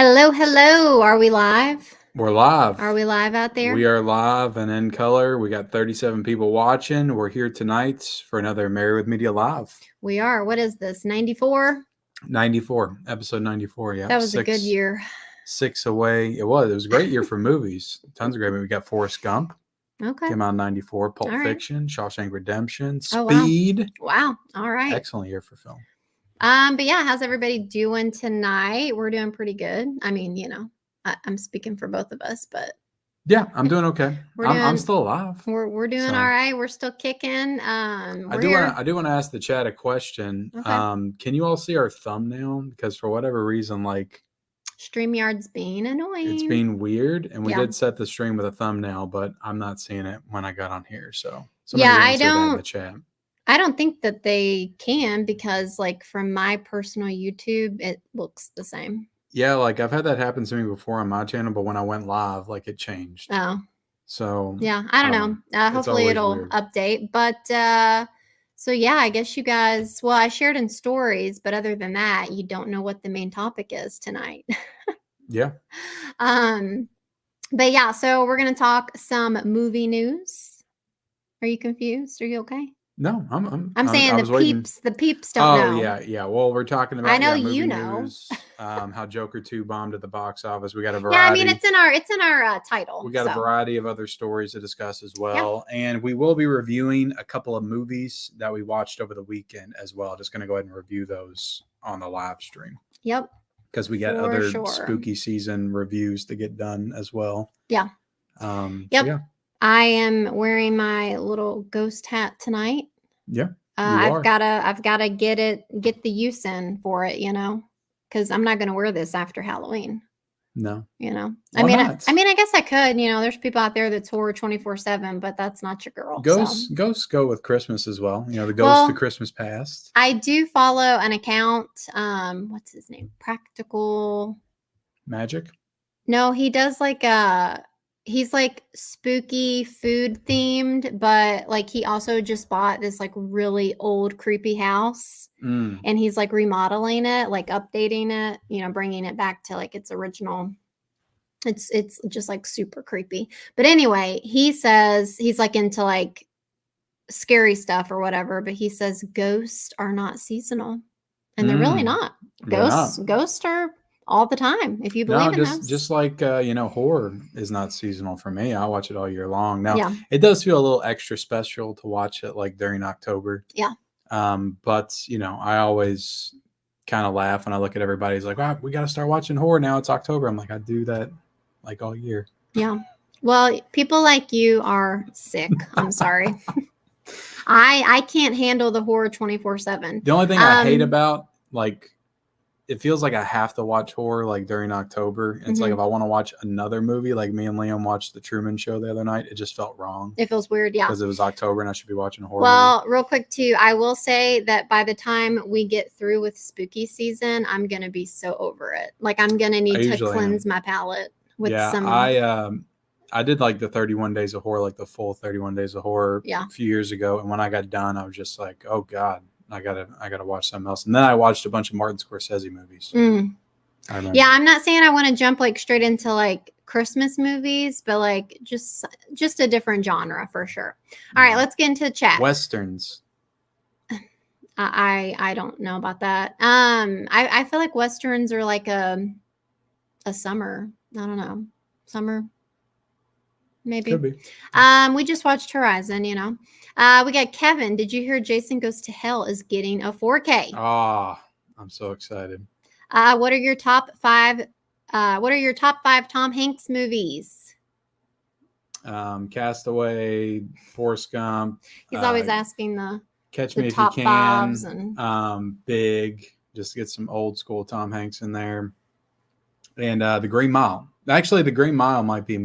Hello, hello. Are we live? We're live. Are we live out there? We are live and in color. We got 37 people watching. We're here tonight for another Married with Media Live. We are. What is this? 94? 94, episode 94. Yeah. That was a good year. 6 away. It was a great year for movies. Tons of great movies. We got Forrest Gump. Okay. Came out in 94. Pulp All right. Fiction, Shawshank Redemption, Oh, wow. Speed. Wow. All right. Excellent year for film. But yeah, how's everybody doing tonight? We're doing pretty good. I mean, I'm speaking for both of us, but yeah, I'm doing okay. I'm doing- still alive. we're doing So- all right. We're still kicking. I do want to ask the chat a question. Okay. Can you all see our thumbnail? Because for whatever reason, like StreamYard's being annoying. it's being weird, and we Yeah. did set the stream with a thumbnail, but I'm not seeing it when I got on here. So Yeah, somebody I answer that in don't- the chat. I don't think that they can because, like, from my personal YouTube, it looks the same. Yeah, like I've had that happen to me before on my channel, but when I went live, like it changed. Oh, So yeah, I don't know. Hopefully always it'll weird. update. But so yeah, I guess you guys. Well, I shared in stories, but other than that, you don't know what the main topic is tonight. Yeah. But yeah, so we're gonna talk some movie news. Are you confused? Are you okay? No, I'm saying I the was waiting. peeps. The peeps don't know. Oh yeah. Well, we're talking about I know movie you know. news, how Joker 2 bombed at the box office. We got a Yeah, variety. I mean it's in our title. We got a variety of other stories to discuss as well. And we will be reviewing a couple of movies that we watched over the weekend as well. Just going to go ahead and review those on the live stream. Yep. Because we got For other sure. spooky season reviews to get done as well. Yeah. So Yep. yeah. I am wearing my little ghost hat tonight. Yeah. I've gotta get the use in for it, because I'm not gonna wear this after Halloween. No. Why Why not? I guess I could. There's people out there that's horror 24/7, but that's not your girl. Ghosts go with Christmas as well. The Ghost of Christmas Past. I do follow an account. What's his name? Practical Magic. No, he does he's like spooky food themed, but like he also just bought this like really old creepy house and he's like remodeling it, like updating it, bringing it back to like its original. It's just like super creepy. But anyway, he says he's like into like scary stuff or whatever, but he says ghosts are not seasonal. And they're really not. Ghosts are all the time, if you believe in those. Just like horror is not seasonal for me. I watch it all year long. Now Yeah. it does feel a little extra special to watch it like during October. Yeah. But I always kind of laugh when I look at everybody's like, wow, we got to start watching horror now. It's October. I'm like, I do that like all year. Yeah. Well, people like you are sick. I'm sorry. I can't handle the horror 24/7. The only thing I hate about it feels like I have to watch horror like during October. It's like if I want to watch another movie, like me and Liam watched The Truman Show the other night, it just felt wrong. It feels weird, yeah. Because it was October and I should be watching a horror movie. Real quick too, I will say that by the time we get through with spooky season, I'm going to be so over it. Like I'm going to need to cleanse my palate with some. I did like the 31 Days of Horror, like the full 31 Days of Horror a few years ago. And when I got done, I was just like, oh God. I gotta watch something else, and then I watched a bunch of Martin Scorsese movies. Yeah, I'm not saying I want to jump like straight into like Christmas movies, but like just a different genre for sure. All right, let's get into the chat. Westerns. I don't know about that. I feel like Westerns are like a summer. I don't know, summer. Maybe. Could be. We just watched Horizon, We got Kevin. Did you hear Jason Goes to Hell is getting a 4K? I'm so excited. What are your top 5 Tom Hanks movies? Castaway, Forrest Gump. He's always asking the Catch Me If You Can. Big. Just get some old school Tom Hanks in there. And The Green Mile. Actually, The Green Mile might be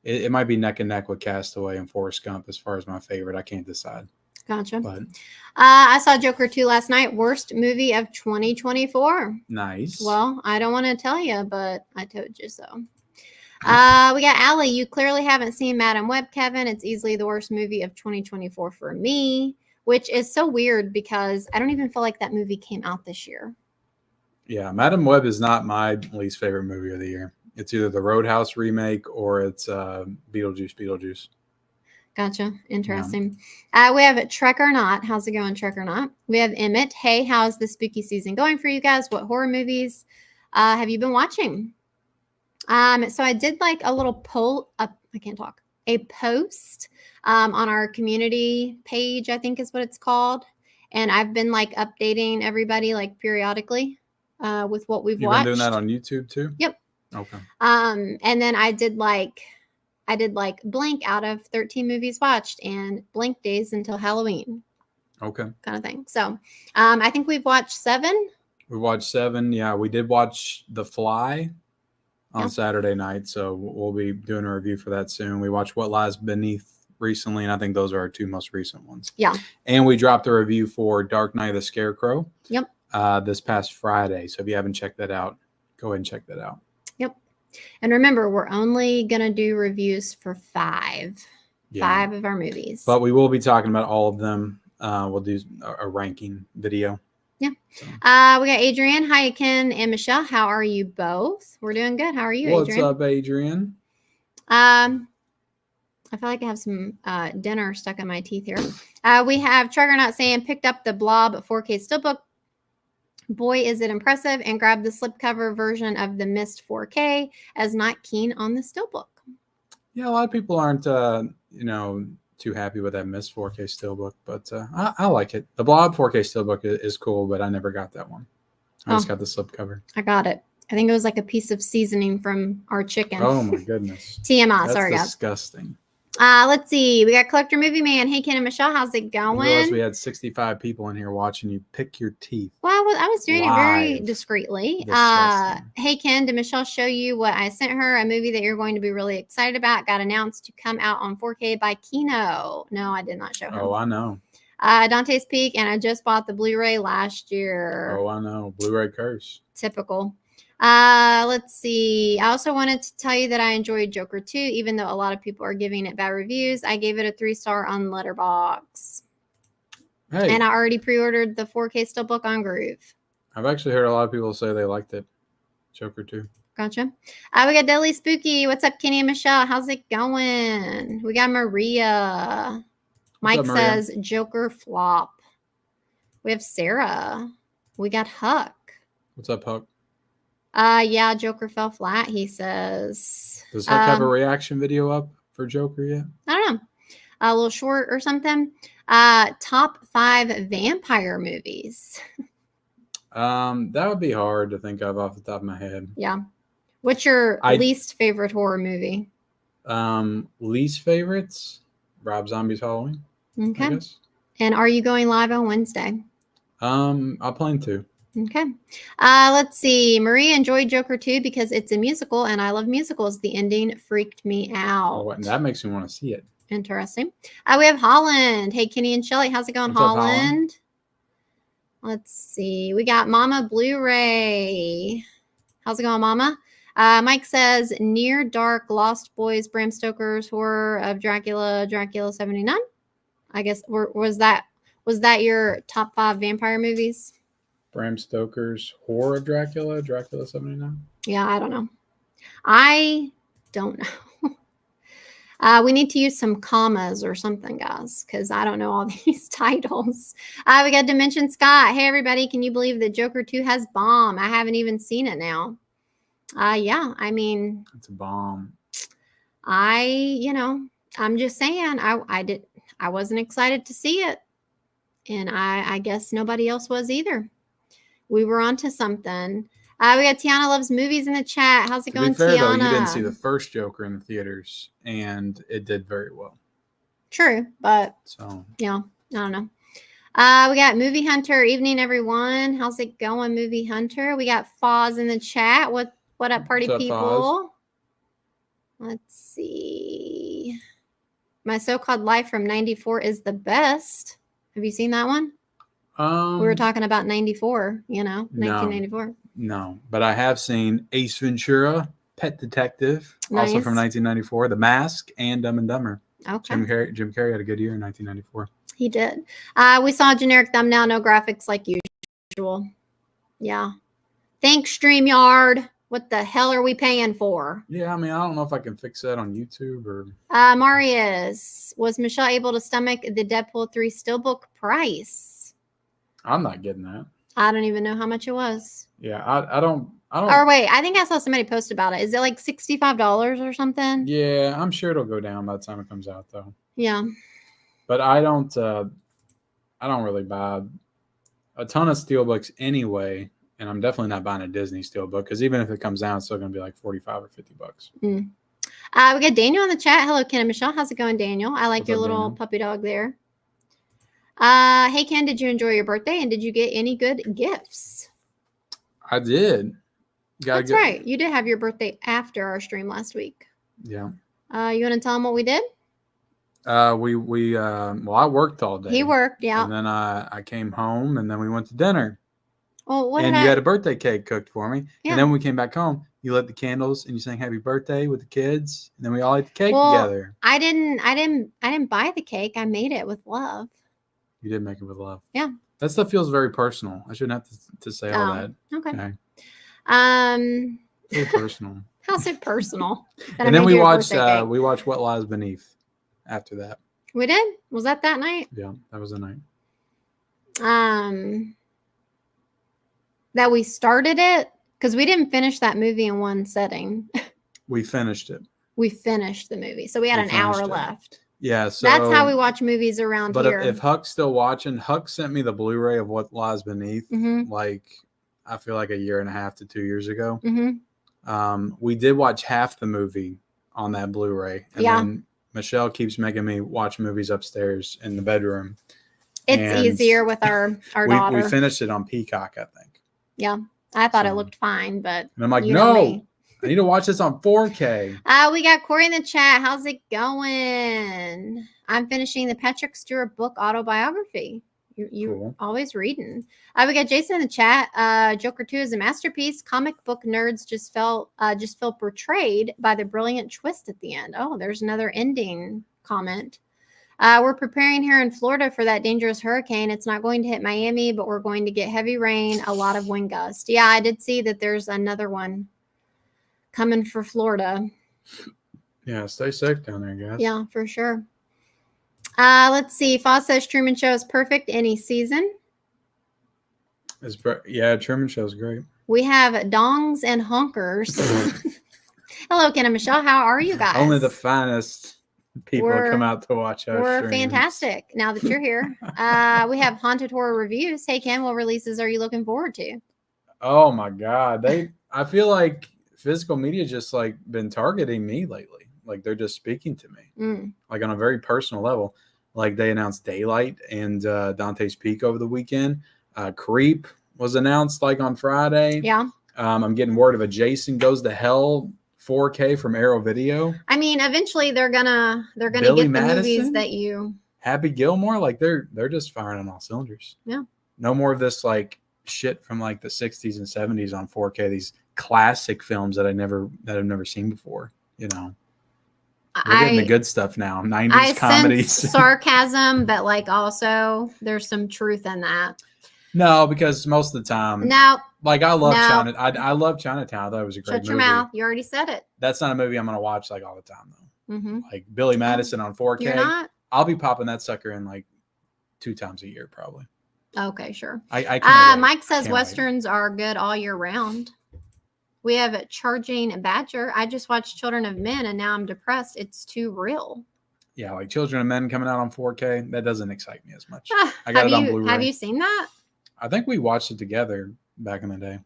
it might be neck and neck with Castaway and Forrest Gump as far as my favorite. I can't decide. Gotcha. But I saw Joker 2 last night. Worst movie of 2024. Nice. Well, I don't want to tell you, but I told you so. We got Allie. You clearly haven't seen Madam Web, Kevin. It's easily the worst movie of 2024 for me, which is so weird because I don't even feel like that movie came out this year. Yeah, Madam Web is not my least favorite movie of the year. It's either the Roadhouse remake or it's Beetlejuice. Gotcha. Interesting. Yeah. We have Trek or Not. How's it going, Trek or Not? We have Emmett. Hey, how's the spooky season going for you guys? What horror movies have you been watching? So I did like a little poll. I can't talk. A post on our community page, I think is what it's called. And I've been like updating everybody like periodically with what we've watched. You've been doing that on YouTube too? Yep. Okay. And then I did like blank out of 13 movies watched and blank days until Halloween. Okay. Kind of thing. So I think we've watched 7. We watched 7. Yeah, we did watch The Fly on Saturday night. So we'll be doing a review for that soon. We watched What Lies Beneath recently, and I think those are our 2 most recent ones. Yeah. And we dropped a review for Dark Knight of the Scarecrow. Yep. This past Friday. So if you haven't checked that out, go ahead and check that out. Yep. And remember, we're only going to do reviews for 5 of our movies. But we will be talking about all of them. We'll do a ranking video. Yeah. So. We got Adrian. Hi, Ken and Michelle. How are you both? We're doing good. How are you, Adrian? What's up, Adrian? I feel like I have some dinner stuck in my teeth here. We have Trek or Not saying picked up the Blob 4K Steelbook. Boy, is it impressive, and grabbed the slipcover version of the Mist 4K as not keen on the Steelbook. Yeah, a lot of people aren't, too happy with that Mist 4K Steelbook, but I like it. The Blob 4K Steelbook is cool, but I never got that one. I just got the slipcover. I got it. I think it was like a piece of seasoning from our chicken. Oh, my goodness. TMI, sorry, guys. That's disgusting. Let's see. We got Collector Movie Man. Hey, Ken and Michelle, how's it going? I realized we had 65 people in here watching you pick your teeth. Well, I was doing it very discreetly. Hey, Ken, did Michelle show you what I sent her? A movie that you're going to be really excited about. Got announced to come out on 4K by Kino. No, I did not show her. Oh, I know. Dante's Peak, and I just bought the Blu-ray last year. Oh, I know. Blu-ray curse. Typical. Let's see. I also wanted to tell you that I enjoyed Joker 2, even though a lot of people are giving it bad reviews. I gave it a 3-star on Letterboxd. Hey. And I already pre-ordered the 4K Steelbook on Groove. I've actually heard a lot of people say they liked it. Joker 2. Gotcha. We got Deadly Spooky. What's up, Kenny and Michelle? How's it going? We got Maria. Mike says Joker flop. We have Sarah. We got Huck. What's up, Huck? Yeah, Joker fell flat, he says. Does Huck have a reaction video up for Joker yet? I don't know. A little short or something. Top 5 vampire movies. That would be hard to think of off the top of my head. Yeah. What's your least favorite horror movie? Least favorites? Rob Zombie's Halloween. Okay. I guess. And are you going live on Wednesday? I'll plan to. Okay. Let's see. Maria enjoyed Joker 2 because it's a musical, and I love musicals. The ending freaked me out. Oh, that makes me want to see it. Interesting. We have Holland. Hey, Kenny and Shelly. How's it going, Holland? Let's see. We got Mama Blu-ray. How's it going, Mama? Mike says, Near Dark, Lost Boys, Bram Stoker's Horror of Dracula 79. I guess, was that your top 5 vampire movies? Bram Stoker's Horror of Dracula 79? Yeah, I don't know. I don't know. We need to use some commas or something, guys, because I don't know all these titles. We got Dimension Scott. Hey, everybody, can you believe that Joker 2 has bomb? I haven't even seen it now. Yeah, I mean. It's a bomb. I'm just saying, I wasn't excited to see it. And I guess nobody else was either. We were onto something. We got Tiana Loves Movies in the chat. How's it going, Tiana? Though, you didn't see the first Joker in the theaters, and it did very well. True, but yeah, I don't know. We got Movie Hunter. Evening, everyone. How's it going, Movie Hunter? We got Foz in the chat. What up, party people? Foz? Let's see. My So-Called Life from 94 is the best. Have you seen that one? We were talking about 94, 1994. No, but I have seen Ace Ventura, Pet Detective, also from 1994, The Mask, and Dumb and Dumber. Okay. Jim Carrey had a good year in 1994. He did. We saw a generic thumbnail, no graphics like usual. Yeah. Thanks, StreamYard. What the hell are we paying for? Yeah, I mean, I don't know if I can fix that on YouTube or. Marius, was Michelle able to stomach the Deadpool 3 steelbook price? I'm not getting that. I don't even know how much it was. Yeah, I don't. Or wait, I think I saw somebody post about it. Is it like $65 or something? Yeah, I'm sure it'll go down by the time it comes out, though. Yeah. But I don't really buy a ton of steelbooks anyway, and I'm definitely not buying a Disney steelbook because even if it comes out, it's still going to be like $45 or $50. We got Daniel in the chat. Hello, Ken and Michelle. How's it going, Daniel? I like What's your up, little Daniel? puppy dog there. Hey, Ken, did you enjoy your birthday, and did you get any good gifts? I did. That's right. You did have your birthday after our stream last week. Yeah. You want to tell them what we did? Well, I worked all day. He worked, yeah. And then I came home, and then we went to dinner. Oh, you had a birthday cake cooked for me. Yeah. And then when we came back home, you lit the candles and you sang happy birthday with the kids, and then we all ate the cake together. I didn't buy the cake. I made it with love. You did make it with love. Yeah. That stuff feels very personal. I shouldn't have to say all that. Okay. Very personal. How's it personal? And then we watched What Lies Beneath after that. We did? Was that night? Yeah, that was the night. That we started it because we didn't finish that movie in one setting. We finished it. We finished the movie. So we had an hour left. Yeah, so that's how we watch movies around here. But if Huck's still watching, Huck sent me the Blu-ray of What Lies Beneath, like I feel like 1.5 to 2 years ago. We did watch half the movie on that Blu-ray, and then Michelle keeps making me watch movies upstairs in the bedroom. It's easier with our daughter. We finished it on Peacock, I think. Yeah, I thought it looked fine, but and I'm like, no. I need to watch this on 4K. We got Corey in the chat. How's it going? I'm finishing the Patrick Stewart book autobiography. You cool. Always reading. We got Jason in the chat. Joker 2 is a masterpiece. Comic book nerds just feel betrayed by the brilliant twist at the end. Oh, there's another ending comment. We're preparing here in Florida for that dangerous hurricane. It's not going to hit Miami, but we're going to get heavy rain, a lot of wind gust. Yeah, I did see that there's another one coming for Florida. Yeah, stay safe down there, guys. Yeah, for sure. Let's see. Foz says Truman Show is perfect any season. Truman Show is great. We have dongs and honkers. Hello, Ken and Michelle. How are you guys? Only the finest people come out to watch us. We're fantastic now that you're here. We have haunted horror reviews. Hey, Ken, what releases are you looking forward to? Oh my God. I feel like physical media just like been targeting me lately. Like they're just speaking to me like on a very personal level. Like they announced Daylight and Dante's Peak over the weekend. Creep was announced like on Friday. Yeah. I'm getting word of a Jason Goes to Hell 4K from Arrow Video. I mean, eventually they're gonna Billy get Madison, the movies that you Happy Gilmore. Like they're just firing on all cylinders. Yeah. No more of this like shit from like the 60s and 70s on 4K. These classic films that I've never seen before. You know. We're getting the good stuff now. 90s comedies. Sense sarcasm, but like also there's some truth in that. No, because most of the time. No. Like I love China. I love Chinatown. I thought it was a great movie. Shut your mouth. You already said it. That's not a movie I'm going to watch like all the time though. Like Billy Madison on 4K. You're not? I'll be popping that sucker in like 2 times a year probably. Okay, sure. I can't Mike says Westerns are good all year round. We have a Charging Badger. I just watched Children of Men and now I'm depressed. It's too real. Yeah, like Children of Men coming out on 4K. That doesn't excite me as much. I got it on Blu-ray. Have you seen that? I think we watched it together back in the day.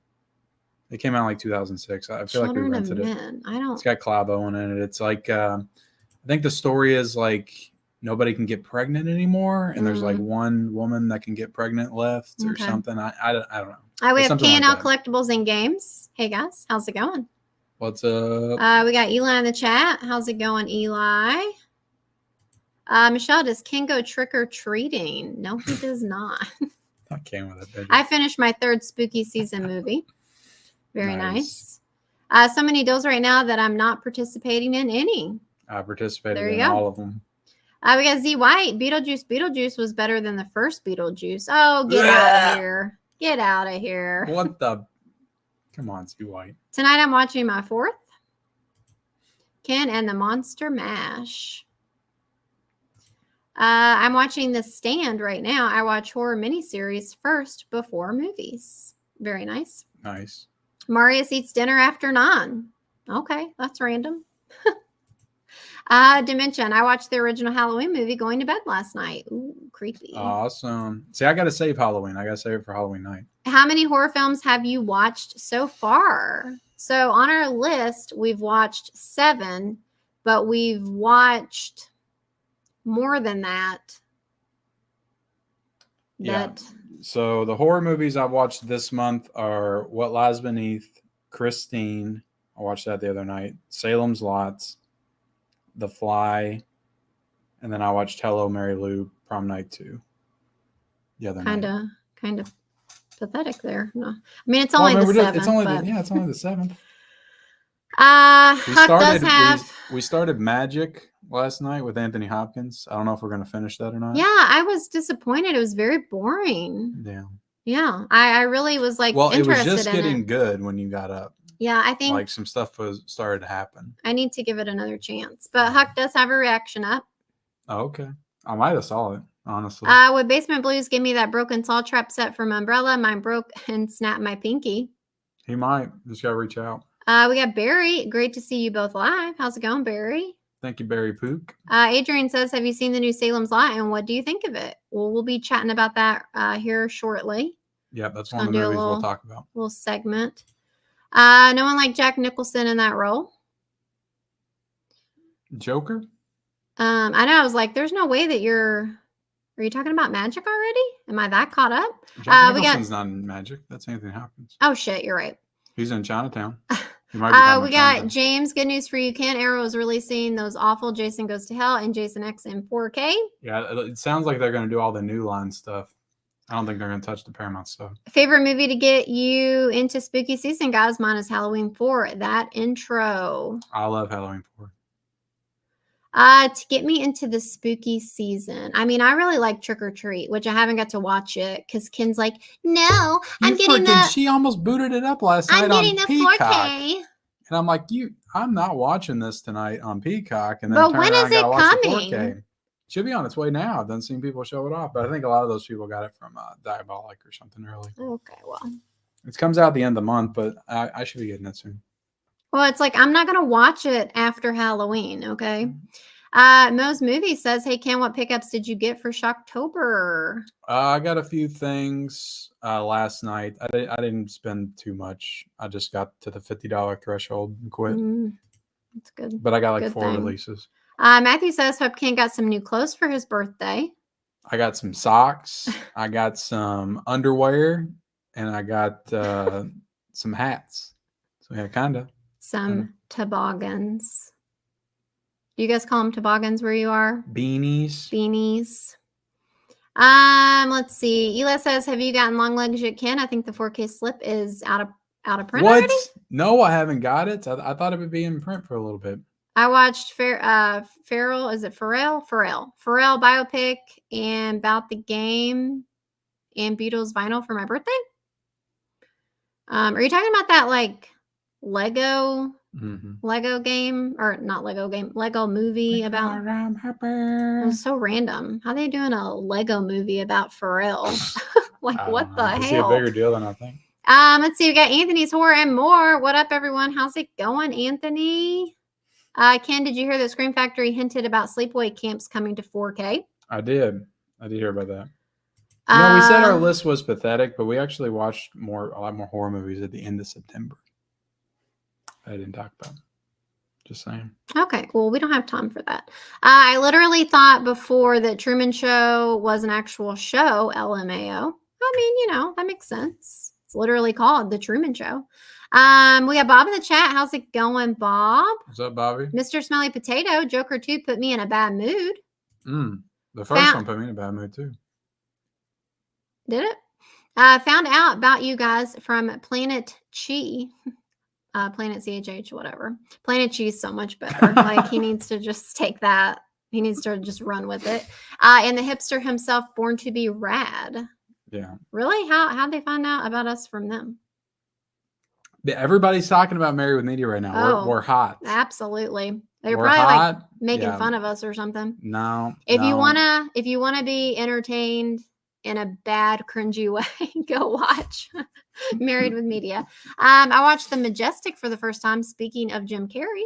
It came out in like 2006. I feel like we rented it. It's got Clive Owen in it. It's like I think the story is like nobody can get pregnant anymore, and there's like one woman that can get pregnant left or something. I don't know. We have K&L Collectibles and Games. Hey guys, how's it going? What's up? We got Eli in the chat. How's it going, Eli? Michelle, does Ken go trick or treating? No, he does not. I came with it. I finished my 3rd spooky season movie. Very nice. So many deals right now that I'm not participating in any. I participated in all of them. We got Z White. Beetlejuice was better than the first Beetlejuice. Oh, get out of here. Get out of here. What the? Come on, Sue White. Tonight I'm watching my 4th. Ken and the Monster Mash. I'm watching The Stand right now. I watch horror miniseries first before movies. Very nice. Nice. Marius eats dinner after 9. Okay, that's random. Dimension. I watched the original Halloween movie going to bed last night. Ooh, creepy. Awesome. See, I got to save Halloween. I got to save it for Halloween night. How many horror films have you watched so far? So on our list, we've watched 7, but we've watched more than that. Yeah. So the horror movies I've watched this month are What Lies Beneath, Christine. I watched that the other night. Salem's Lots, The Fly, and then I watched Hello, Mary Lou, Prom Night 2 the other night. Kind of pathetic there. No, I mean it's only the 7th. It's only the 7th. We started Magic last night with Anthony Hopkins. I don't know if we're going to finish that or not. Yeah, I was disappointed. It was very boring. Yeah. I really was like, well, it was just getting good when you got up. Yeah, I think like some stuff started to happen. I need to give it another chance. But Huck does have a reaction up. Oh, okay. I might have saw it, honestly. Would Basement Blues give me that broken saw trap set from Umbrella? Mine broke and snapped my pinky. He might. Just got to reach out. We got Barry. Great to see you both live. How's it going, Barry? Thank you, Barry Pook. Adrian says, have you seen the new Salem's Lot and what do you think of it? Well, we'll be chatting about that here shortly. Yeah, that's one of the movies we'll talk about. Little segment. No one like Jack Nicholson in that role. Joker? I know. I was like, there's no way that are you talking about Magic already? Am I that caught up? Jack Nicholson's not in Magic. That's Anthony Hopkins. Oh, shit. You're right. He's in Chinatown. We got James. Good news for you. Ken Arrow is releasing those awful Jason Goes to Hell and Jason X in 4K. Yeah, it sounds like they're going to do all the New Line stuff. I don't think they're going to touch the Paramount stuff. Favorite movie to get you into spooky season, guys? Mine is Halloween 4. That intro. I love Halloween 4. To get me into the spooky season. I mean, I really like Trick or Treat, which I haven't got to watch yet because Ken's like, no, She almost booted it up last night on Peacock. 4K. And I'm like, I'm not watching this tonight on Peacock. And then but when is it coming? Should be on its way now. I've done seen people show it off, but I think a lot of those people got it from Diabolic or something early. Okay, well. It comes out at the end of the month, but I should be getting it soon. Well, it's like, I'm not going to watch it after Halloween, okay? Mo's Movie says, hey, Ken, what pickups did you get for Shocktober? I got a few things last night. I didn't spend too much. I just got to the $50 threshold and quit. That's good. But I got like 4 releases. Matthew says, hope Ken got some new clothes for his birthday. I got some socks. I got some underwear. And I got some hats. So yeah, kind of. Some toboggans. Do you guys call them toboggans where you are? Beanies. Let's see. Ela says, have you gotten long legs yet, Ken? I think the 4K slip is out of print already. No, I haven't got it. I thought it would be in print for a little bit. I watched Farrell. Is it Pharrell biopic and about the game and Beatles vinyl for my birthday. Are you talking about that like Lego game or not Lego game, Lego movie about? It was so random. How are they doing a Lego movie about Pharrell? Like what the hell? It's a bigger deal than I think. Let's see. We got Anthony's Horror and More. What up, everyone? How's it going, Anthony? Ken, did you hear that Scream Factory hinted about sleepaway camps coming to 4K? I did hear about that. We said our list was pathetic, but we actually watched a lot more horror movies at the end of September. I didn't talk about. Just saying. Okay, well, we don't have time for that. I literally thought before that Truman Show was an actual show, LMAO. I mean, that makes sense. It's literally called The Truman Show. We got Bob in the chat. How's it going, Bob? What's up, Bobby? Mr. Smelly Potato. Joker 2 put me in a bad mood. The first one put me in a bad mood, too. Did it? Found out about you guys from Planet Chi. Planet CHH, whatever. Planet Chi's so much better. Like, he needs to just take that. He needs to just run with it. And the hipster himself, Born to be Rad. Yeah. Really? How'd they find out about us from them? Everybody's talking about Married with Media right now. Oh, we're hot. Absolutely. They're We're probably hot. like making fun of us or something. No. If you wanna be entertained in a bad, cringy way, go watch Married with Media. I watched The Majestic for the first time. Speaking of Jim Carrey,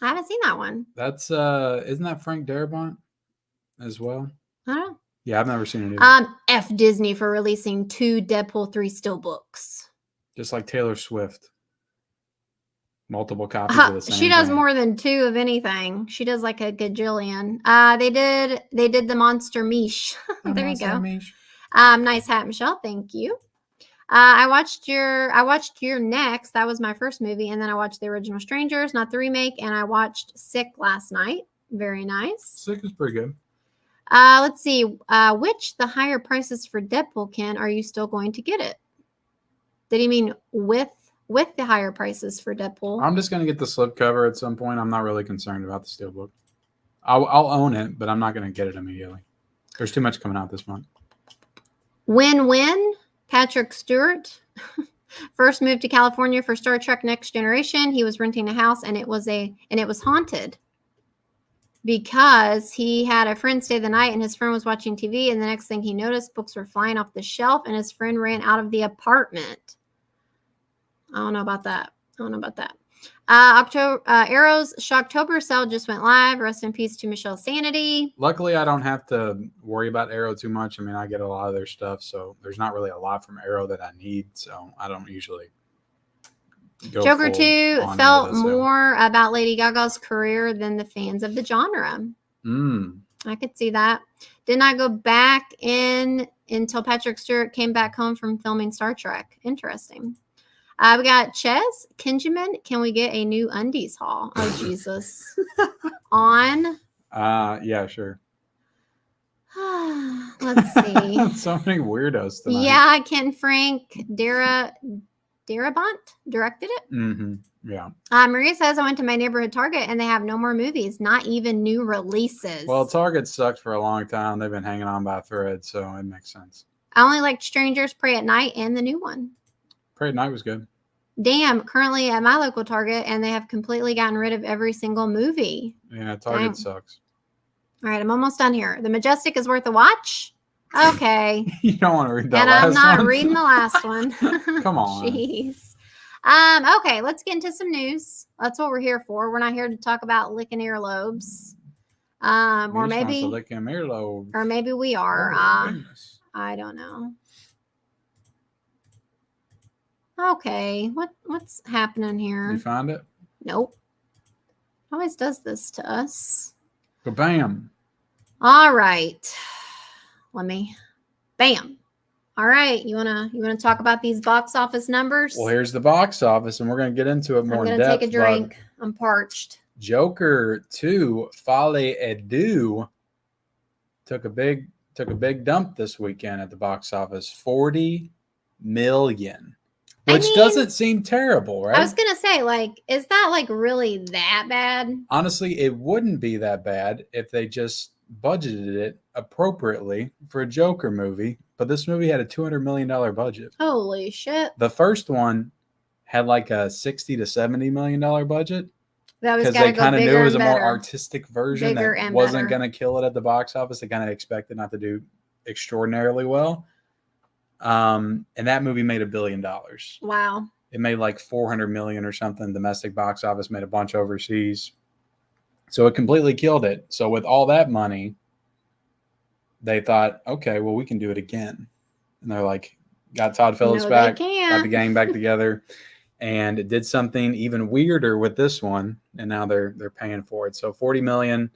I haven't seen that one. That's isn't that Frank Darabont as well? I don't know. Yeah, I've never seen it either. F Disney for releasing 2 Deadpool 3 stillbooks. Just like Taylor Swift. Multiple copies of the same She does thing. more than 2 of anything. She does like a gajillion. They did the Monster Mish. There you go. Mish. Nice hat, Michelle. Thank you. I watched your Next. That was my first movie, and then I watched The Original Strangers, not the remake, and I watched Sick last night. Very nice. Sick is pretty good. Let's see. Which the higher prices for Deadpool, Ken? Are you still going to get it? Did he mean with the higher prices for Deadpool? I'm just going to get the slipcover at some point. I'm not really concerned about the steelbook. I'll own it, but I'm not going to get it immediately. There's too much coming out this month. Win-win. Patrick Stewart first moved to California for Star Trek Next Generation. He was renting a house, and it was haunted because he had a friend stay the night, and his friend was watching TV, and the next thing he noticed, books were flying off the shelf, and his friend ran out of the apartment. I don't know about that. Arrow's Shocktober sale just went live. Rest in peace to Michelle Sanity. Luckily, I don't have to worry about Arrow too much. I mean, I get a lot of their stuff, so there's not really a lot from Arrow that I need, so I don't usually go Joker 2 felt more about Lady Gaga's career than the fans of the genre. I could see that. Did not go back in until Patrick Stewart came back home from filming Star Trek. Interesting. We got Ches Kinjamin. Can we get a new undies haul? Oh, Jesus. On? Yeah, sure. Let's see. So many weirdos tonight. Yeah, Ken Frank Darabont directed it. Mm-hmm. Yeah. Maria says, I went to my neighborhood Target and they have no more movies, not even new releases. Well, Target sucked for a long time. They've been hanging on by a thread, so it makes sense. I only liked Strangers, Pray at Night, and the new one. Pray at Night was good. Damn, currently at my local Target, and they have completely gotten rid of every single movie. Yeah, Target sucks. All right, I'm almost done here. The Majestic is worth a watch. Okay. You don't want to read that and last I'm not one? reading the last one. Come on. Jeez. Okay, let's get into some news. That's what we're here for. We're not here to talk about licking earlobes. Or maybe we are. I don't know. Okay, what's happening here? You find it? Nope. Always does this to us. Bam. All right. Bam. All right. You wanna talk about these box office numbers? Well, here's the box office, and we're gonna get into it more in depth. I'm gonna take a drink. I'm parched. Joker 2, Fale Edu took a big dump this weekend at the box office. 40 million. Which doesn't seem terrible, right? I was going to say, is that really that bad? Honestly, it wouldn't be that bad if they just budgeted it appropriately for a Joker movie. But this movie had a $200 million budget. Holy shit. The first one had a $60 to $70 million budget. Because they kind of knew it was a more artistic version that wasn't going to kill it at the box office. They kind of expected not to do extraordinarily well. And that movie made $1 billion. Wow. It made $400 million or something. Domestic box office, made a bunch overseas. So it completely killed it. So with all that money, they thought, okay, well, we can do it again. And they're got Todd Phillips back, got the gang back together, and it did something even weirder with this one. And now they're paying for it. So $40 million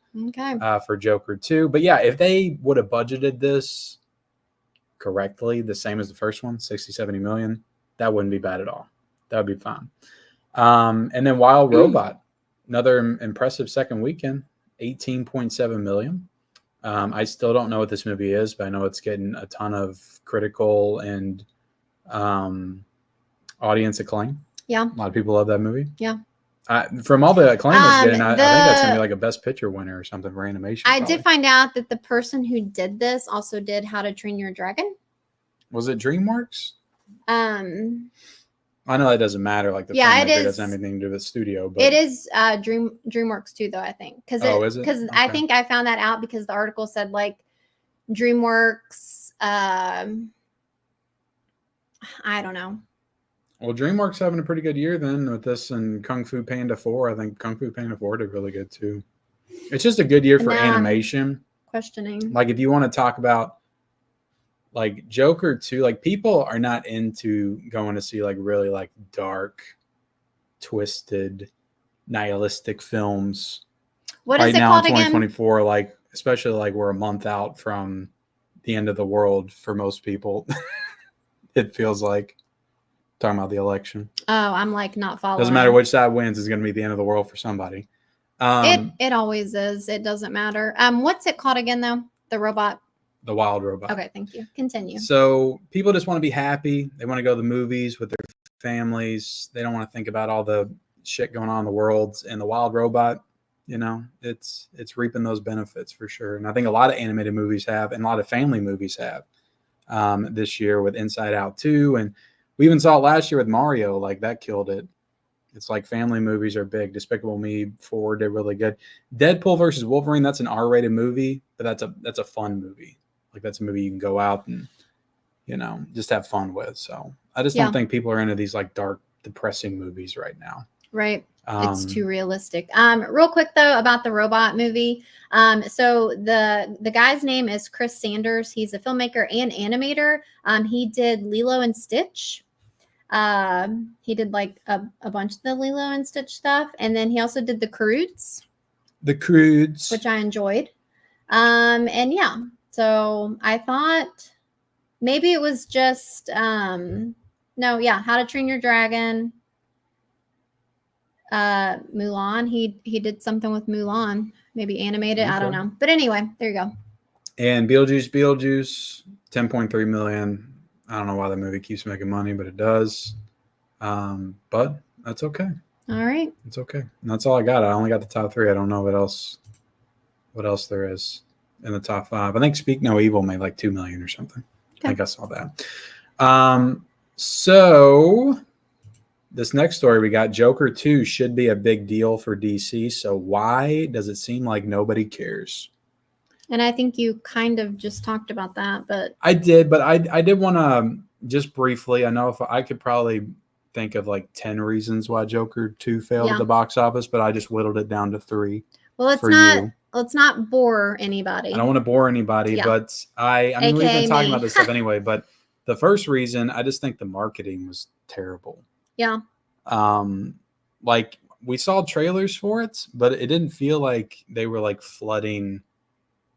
for Joker 2. But yeah, if they would have budgeted this correctly, the same as the first one, 60-70 million, that wouldn't be bad at all. That would be fine. And then Wild Robot, another impressive second weekend, 18.7 million. I still don't know what this movie is, but I know it's getting a ton of critical and audience acclaim. Yeah, a lot of people love that movie. Yeah. From all the acclaim it's getting, I think that's gonna be a Best Picture winner or something for animation. I did find out that the person who did this also did How to Train Your Dragon. Was it DreamWorks? I know that doesn't matter. Like the Yeah, it filmmaker is. doesn't have anything to do with studio, but It is DreamWorks too, though, I think. Is it? Because Okay. I think I found that out because the article said like DreamWorks. I don't know. Well, DreamWorks having a pretty good year then with this and Kung Fu Panda 4. I think Kung Fu Panda 4 did really good too. It's just a good year for animation. Questioning. Like if you want to talk about like Joker 2, like people are not into going to see like really like dark, twisted, nihilistic films. What is it called again? 2024, like especially like we're a month out from the end of the world for most people. It feels like talking about the election. Oh, I'm like not following. Doesn't matter which side wins, is going to be the end of the world for somebody. It always is. It doesn't matter. What's it called again though? The robot. The Wild Robot. Okay, thank you. Continue. So people just want to be happy. They want to go to the movies with their families. They don't want to think about all the shit going on in the world. And the Wild Robot, you know, it's reaping those benefits for sure. And I think a lot of animated movies have, and a lot of family movies have this year with Inside Out 2. And we even saw it last year with Mario. Like that killed it. It's like family movies are big. Despicable Me 4 did really good. Deadpool versus Wolverine, that's an R-rated movie, but that's a fun movie. Like that's a movie you can go out and, you know, just have fun with. So I just don't think people are into these like dark, depressing movies right now. Right. It's too realistic. Real quick though about the robot movie. So the guy's name is Chris Sanders. He's a filmmaker and animator. He did Lilo and Stitch. He did like a bunch of the Lilo and Stitch stuff, and then he also did the Croods. The Croods, which I enjoyed. And yeah, so I thought maybe it was just How to Train Your Dragon. Mulan. He did something with Mulan, maybe animated. Okay. I don't know, but anyway, there you go. And Beetlejuice, 10.3 million. I don't know why the movie keeps making money, but it does. But that's okay. All right. It's okay. And that's all I got. I only got the top 3. I don't know what else there is in the top 5. I think Speak No Evil made like 2 million or something. Okay. I think I saw that. So this next story we got, Joker 2 should be a big deal for DC. So why does it seem like nobody cares? And I think you kind of just talked about that, but I did, but I did want to just briefly, I know if I could probably think of like 10 reasons why Joker 2 failed at the box office, but I just whittled it down to 3. Well, let's not bore anybody. I don't want to bore anybody, but I mean, we've been talking about this stuff anyway, but the first reason, I just think the marketing was terrible. Yeah. Like we saw trailers for it, but it didn't feel like they were like flooding,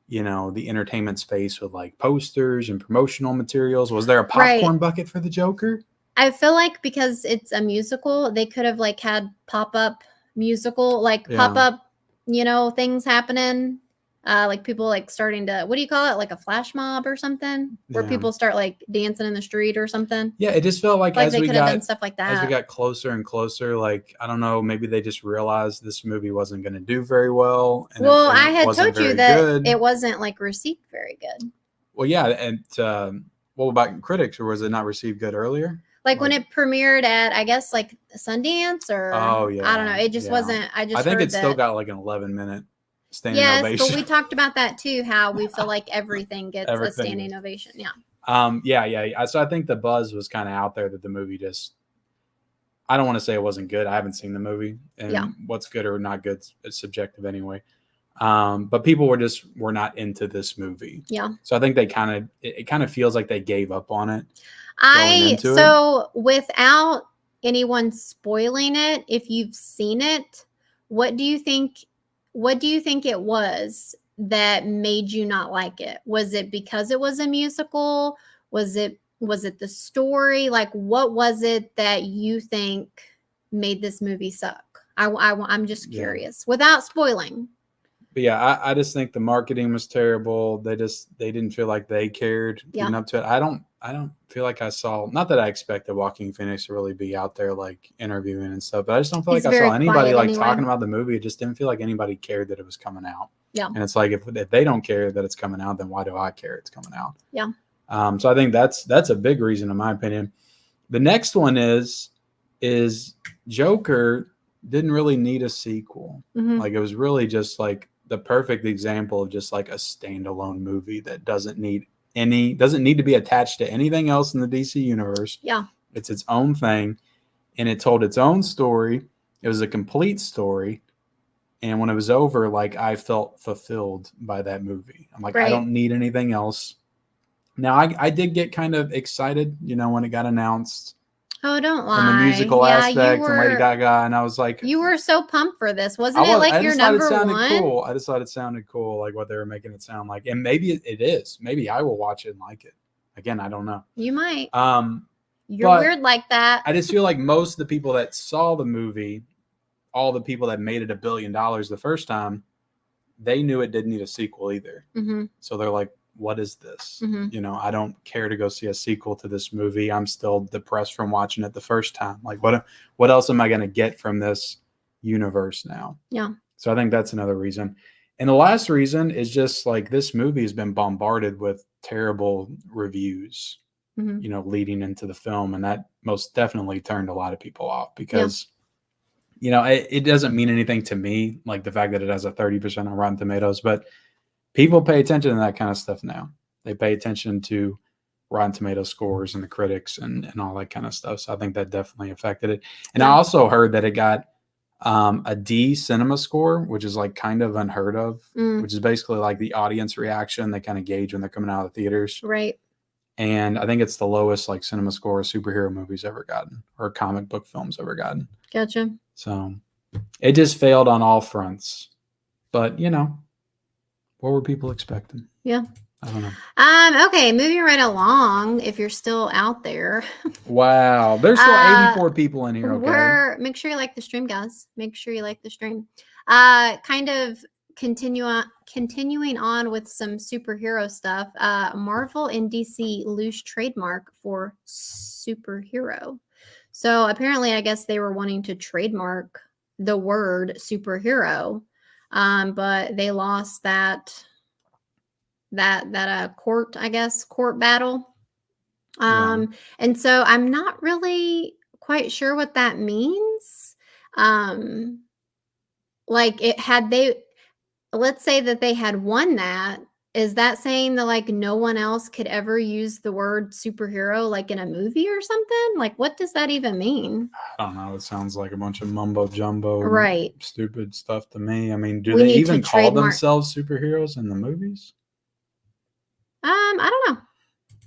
you know, the entertainment space with like posters and promotional materials. Was there a popcorn bucket for the Joker? I feel like because it's a musical, they could have like had pop-up musical, like pop-up, you know, things happening. Like people like starting to, what do you call it? Like a flash mob or something where people start like dancing in the street or something. Yeah. It just felt like as they we could have done stuff like that. As we got closer and closer, like, I don't know, maybe they just realized this movie wasn't going to do very well. And I had told you that it wasn't like received very good. Well, yeah. And what about critics, or was it not received good earlier? Like when it premiered at, I guess, like Sundance or I don't know. It just wasn't. I think it still got like an 11-minute standing ovation. Yes, but we talked about that too. How we feel like everything gets a standing ovation. Yeah. So I think the buzz was kind of out there that the movie just. I don't want to say it wasn't good. I haven't seen the movie, and what's good or not good is subjective anyway. But people were not into this movie. Yeah. So I think it kind of feels like they gave up on it. Without anyone spoiling it, if you've seen it, what do you think it was that made you not like it? Was it because it was a musical? Was it the story? Like, what was it that you think made this movie suck? I'm just curious without spoiling. But yeah, I just think the marketing was terrible. They didn't feel like they cared leading up to it. I don't feel like I saw, not that I expected Joaquin Phoenix to really be out there like interviewing and stuff, but I just don't feel like I saw anybody like talking about the movie. It just didn't feel like anybody cared that it was coming out. Yeah. And it's like, if they don't care that it's coming out, then why do I care it's coming out? Yeah. So I think that's a big reason in my opinion. The next one is is Joker didn't really need a sequel. Mm-hmm. Like, it was really just like the perfect example of just like a standalone movie that doesn't need to be attached to anything else in the DC universe. Yeah. It's its own thing, and it told its own story. It was a complete story. And when it was over, like, I felt fulfilled by that movie. I'm like, I don't need anything else. Now, I did get kind of excited, when it got announced. Oh, don't lie. In the musical aspect and Lady Gaga, and I was like, you were so pumped for this, wasn't it? Like your number one. Cool. I just thought it sounded cool, like what they were making it sound like, and maybe it is. Maybe I will watch it and like it. Again, I don't know. You might. You're weird like that. I just feel like most of the people that saw the movie, all the people that made it $1 billion the first time, they knew it didn't need a sequel either. Mm-hmm. So they're like, what is this? Mm-hmm. I don't care to go see a sequel to this movie. I'm still depressed from watching it the first time. Like, what else am I going to get from this universe now? Yeah. So I think that's another reason. And the last reason is just like this movie has been bombarded with terrible reviews, leading into the film. And that most definitely turned a lot of people off because, it doesn't mean anything to me, like the fact that it has a 30% on Rotten Tomatoes, but people pay attention to that kind of stuff now. They pay attention to Rotten Tomato scores and the critics and all that kind of stuff. So I think that definitely affected it. And I also heard that it got a D cinema score, which is like kind of unheard of, which is basically like the audience reaction they kind of gauge when they're coming out of the theaters. Right. And I think it's the lowest like cinema score a superhero movie's ever gotten or comic book films ever gotten. Gotcha. So it just failed on all fronts. But, what were people expecting? Yeah. I don't know. Okay, moving right along, if you're still out there. Wow. There's still 84 people in here, okay? Make sure you like the stream, guys. Make sure you like the stream. Kind of continuing on with some superhero stuff. Marvel and DC lose trademark for superhero. So apparently, I guess they were wanting to trademark the word superhero. But they lost that court battle. And so I'm not really quite sure what that means. Let's say that they had won that. Is that saying that like no one else could ever use the word superhero like in a movie or something? Like, what does that even mean? I don't know. It sounds like a bunch of mumbo jumbo, right? Stupid stuff to me. I mean, do they even call themselves superheroes in the movies? I don't know.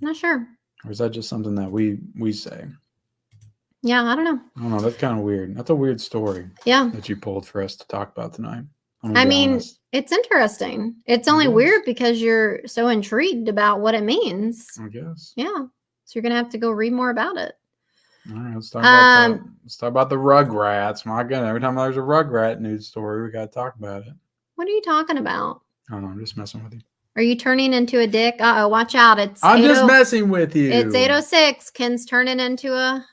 Not sure. Or is that just something that we say? Yeah, I don't know. I don't know. That's kind of weird. That's a weird story. Yeah. That you pulled for us to talk about tonight. I mean, honest. It's interesting. It's only weird because you're so intrigued about what it means. I guess. Yeah. So you're gonna have to go read more about it. All right, let's talk about the Rugrats. My God, every time there's a Rugrat news story, we gotta talk about it. What are you talking about? I don't know. I'm just messing with you. Are you turning into a dick? Uh-oh, watch out. I'm just messing with you. It's 8:06. Ken's turning into a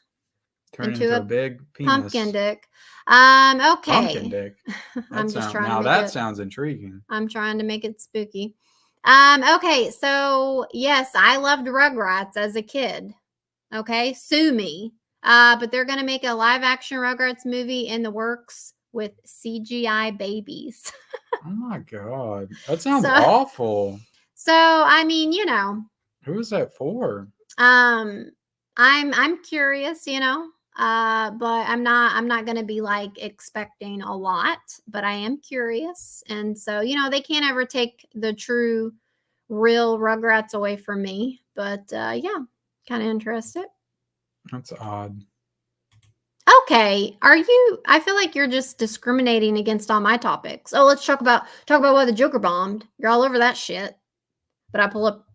big penis. Pumpkin dick. Okay. Pumpkin dick. I'm just trying now to that sounds intriguing. I'm trying to make it spooky. Okay, so yes, I loved Rugrats as a kid. Okay, sue me. But they're gonna make a live action Rugrats movie in the works with CGI babies. Oh my God. That sounds awful. So I mean, who is that for? I'm curious, but I'm not going to be like expecting a lot, but I am curious. And so, they can't ever take the true real Rugrats away from me, but yeah, kind of interested. That's odd. Okay. I feel like you're just discriminating against all my topics. Oh, let's talk about why the Joker bombed. You're all over that shit. But I pull up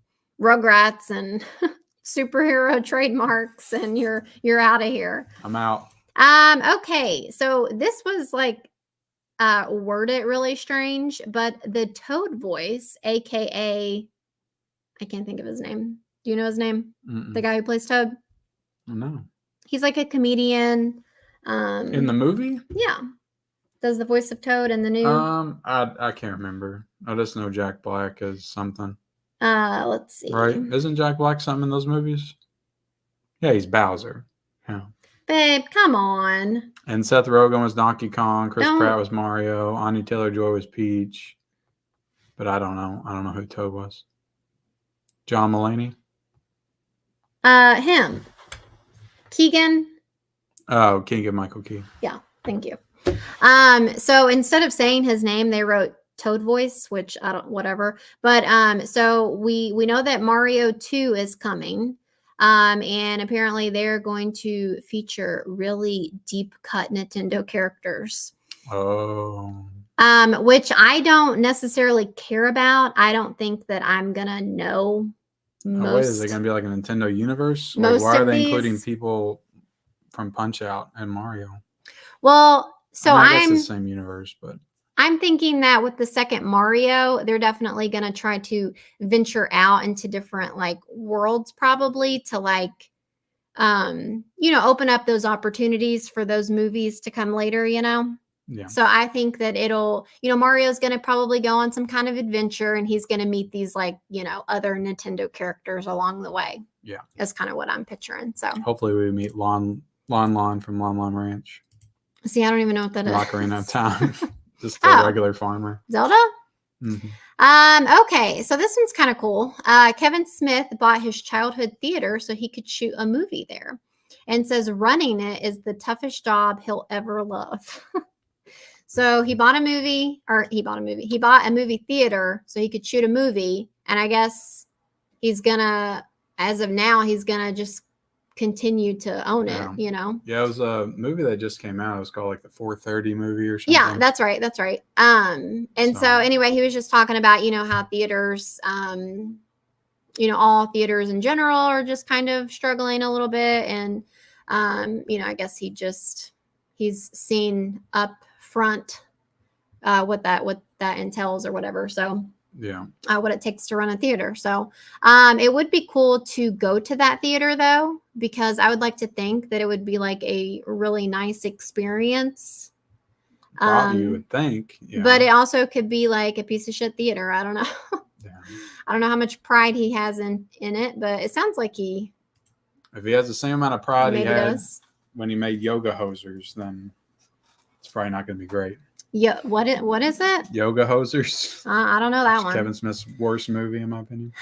Rugrats and superhero trademarks and you're out of here. I'm out. Okay. So this was like worded really strange, but the Toad voice, aka I can't think of his name. Do you know his name? Mm-mm. The guy who plays Toad? No. He's like a comedian. In the movie? Yeah. Does the voice of Toad in the new? I can't remember. I just know Jack Black as something. Let's see. Right? Isn't Jack Black something in those movies? Yeah, he's Bowser. Yeah. Babe, come on. And Seth Rogen was Donkey Kong. Chris Don't- Pratt was Mario. Anya Taylor-Joy was Peach. But I don't know. I don't know who Toad was. John Mulaney? Him. Keegan. Oh, Keegan-Michael Key. Yeah, thank you. So instead of saying his name, they wrote Toad Voice, which I don't, whatever. But so we know that Mario 2 is coming. And apparently they're going to feature really deep cut Nintendo characters. Oh. Which I don't necessarily care about. I don't think that I'm gonna know most. Wait, is it gonna be like a Nintendo universe? Most why are of they these? including people from Punch Out and Mario? Well, so I guess it's the same universe, but I'm thinking that with the second Mario, they're definitely going to try to venture out into different like worlds, probably to like, open up those opportunities for those movies to come later, Yeah. So I think that it'll, Mario's going to probably go on some kind of adventure and he's going to meet these like, other Nintendo characters along the way. Yeah. That's kind of what I'm picturing. So hopefully we meet Lon from Lon Lon Ranch. See, I don't even know what that is. Ocarina of Time. Just a regular farmer. Zelda? Mm-hmm. Okay, so this one's kind of cool. Kevin Smith bought his childhood theater so he could shoot a movie there, and says running it is the toughest job he'll ever love. So he bought a movie theater so he could shoot a movie, and I guess as of now, he's gonna just continue to own it, Yeah, it was a movie that just came out. It was called like the 4:30 movie or something. Yeah, that's right. And so anyway, he was just talking about, how theaters, all theaters in general are just kind of struggling a little bit. And, I guess he's seen up front what that entails or whatever. So yeah, what it takes to run a theater. So it would be cool to go to that theater though, because I would like to think that it would be like a really nice experience. You would think, yeah. But it also could be like a piece of shit theater. I don't know. Yeah. I don't know how much pride he has in it, but it sounds like if he has the same amount of pride he had does. When he made Yoga Hosers, then it's probably not going to be great. Yeah, what is it? Yoga Hosers. I don't know that one. Kevin Smith's worst movie, in my opinion.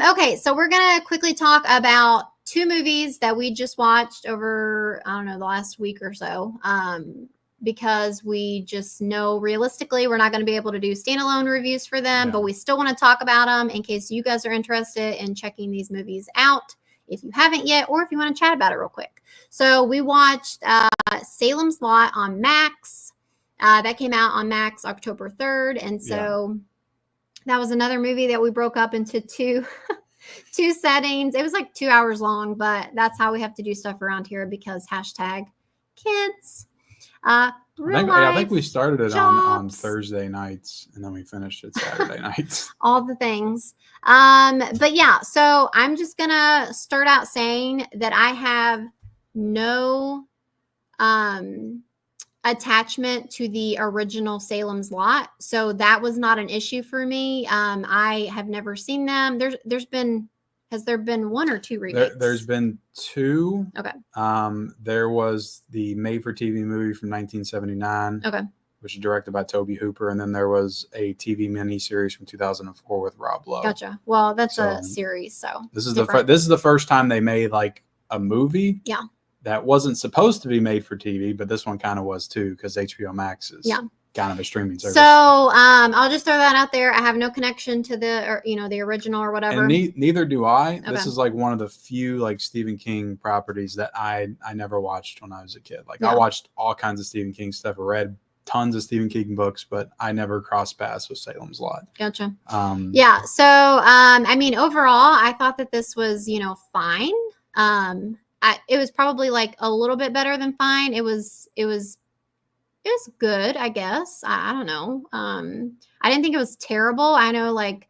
Okay, so we're gonna quickly talk about two movies that we just watched over, I don't know, the last week or so. Because we just know realistically we're not going to be able to do standalone reviews for them, but we still want to talk about them in case you guys are interested in checking these movies out if you haven't yet, or if you want to chat about it real quick. So we watched Salem's Lot on Max. That came out on Max October 3rd. And so that was another movie that we broke up into two settings. It was like 2 hours long, but that's how we have to do stuff around here because #kids. I think we started it on Thursday nights and then we finished it Saturday nights. All the things. But yeah, so I'm just gonna start out saying that I have no attachment to the original Salem's Lot, so that was not an issue for me. I have never seen them. Has there been one or two remakes? There's been two. Okay. There was the made-for-TV movie from 1979. Okay. Which is directed by Tobe Hooper, and then there was a TV miniseries from 2004 with Rob Lowe. Gotcha. Well, that's a series, so this is the first time they made like a movie. Yeah. That wasn't supposed to be made for TV, but this one kind of was too because HBO Max is kind of a streaming service. So I'll just throw that out there. I have no connection to the original or whatever. And neither do I. Okay. This is like one of the few like Stephen King properties that I never watched when I was a kid. Like I watched all kinds of Stephen King stuff. I read tons of Stephen King books, but I never crossed paths with Salem's Lot. Gotcha. Yeah. So I mean, overall, I thought that this was fine. It was probably like a little bit better than fine. It was good, I guess. I don't know. I didn't think it was terrible. I know like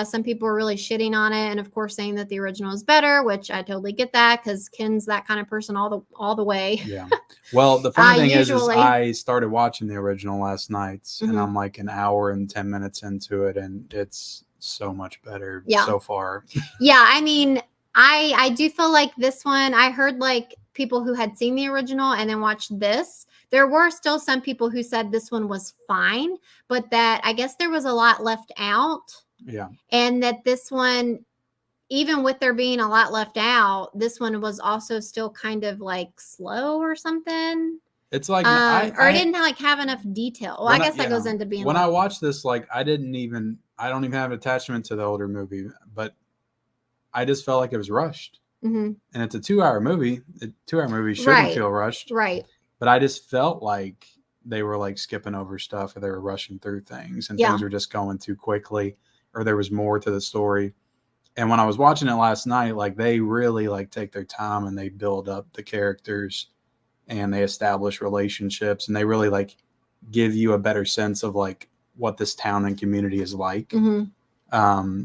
some people were really shitting on it, and of course saying that the original is better, which I totally get that because Ken's that kind of person all the way. Yeah. Well, the funny thing is I started watching the original last night, and I'm like an hour and 10 minutes into it, and it's so much better so far. Yeah, I mean, I do feel like this one, I heard like people who had seen the original and then watched this, there were still some people who said this one was fine, but that I guess there was a lot left out. Yeah. And that this one, even with there being a lot left out, this one was also still kind of like slow or something. It's like or it didn't like have enough detail. Well, I guess that goes into being when I watched this, like I don't even have an attachment to the older movie, but I just felt like it was rushed. Mm-hmm. And it's a 2-hour movie. A 2-hour movie shouldn't feel rushed. Right. But I just felt like they were like skipping over stuff, or they were rushing through things, and things were just going too quickly, or there was more to the story. And when I was watching it last night, like they really like take their time and they build up the characters and they establish relationships, and they really like give you a better sense of like what this town and community is like. Mm-hmm.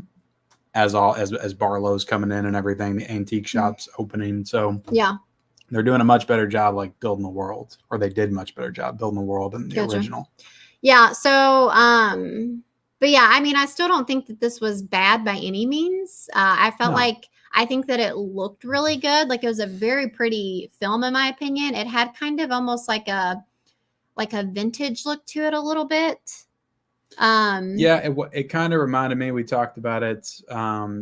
As Barlow's coming in and everything, the antique shops opening. So yeah, they're doing a much better job like building the world, or they did a much better job building the world than the original. Yeah. So, but yeah, I mean, I still don't think that this was bad by any means. I felt like, I think that it looked really good. Like it was a very pretty film, in my opinion. It had kind of almost like a vintage look to it a little bit. It kind of reminded me, we talked about it,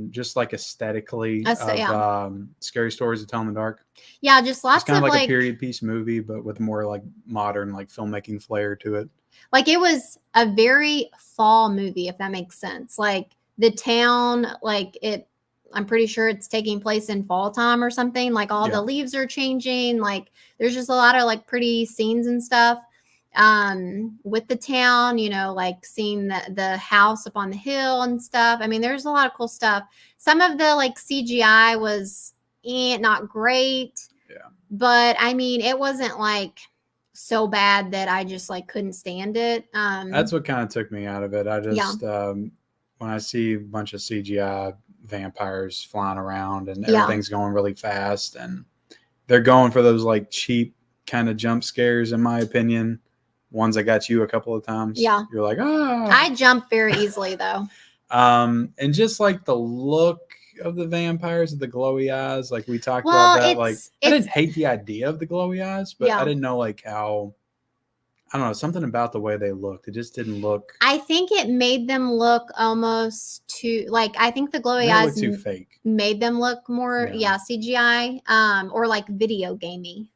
just like aesthetically of Scary Stories to Tell in the Dark. Yeah, just lots of kind of like a period piece movie, but with more like modern like filmmaking flair to it. Like it was a very fall movie, if that makes sense. Like the town, like I'm pretty sure it's taking place in fall time or something. Like all the leaves are changing. Like there's just a lot of like pretty scenes and stuff. With the town, you know, like seeing the house up on the hill and stuff. I mean, there's a lot of cool stuff. Some of the like CGI was not great. Yeah. But I mean, it wasn't like so bad that I just like couldn't stand it. That's what kind of took me out of it. I just when I see a bunch of CGI vampires flying around and everything's going really fast, and they're going for those like cheap kind of jump scares, in my opinion. Ones that got you a couple of times. Yeah. You're like, I jump very easily though. And just like the look of the vampires with the glowy eyes, like we talked about that. Like I didn't hate the idea of the glowy eyes, but I didn't know like how, I don't know, something about the way they looked. It just didn't look. I think it made them look almost too like, I think the glowy eyes too fake. Made them look more CGI or like video gamey.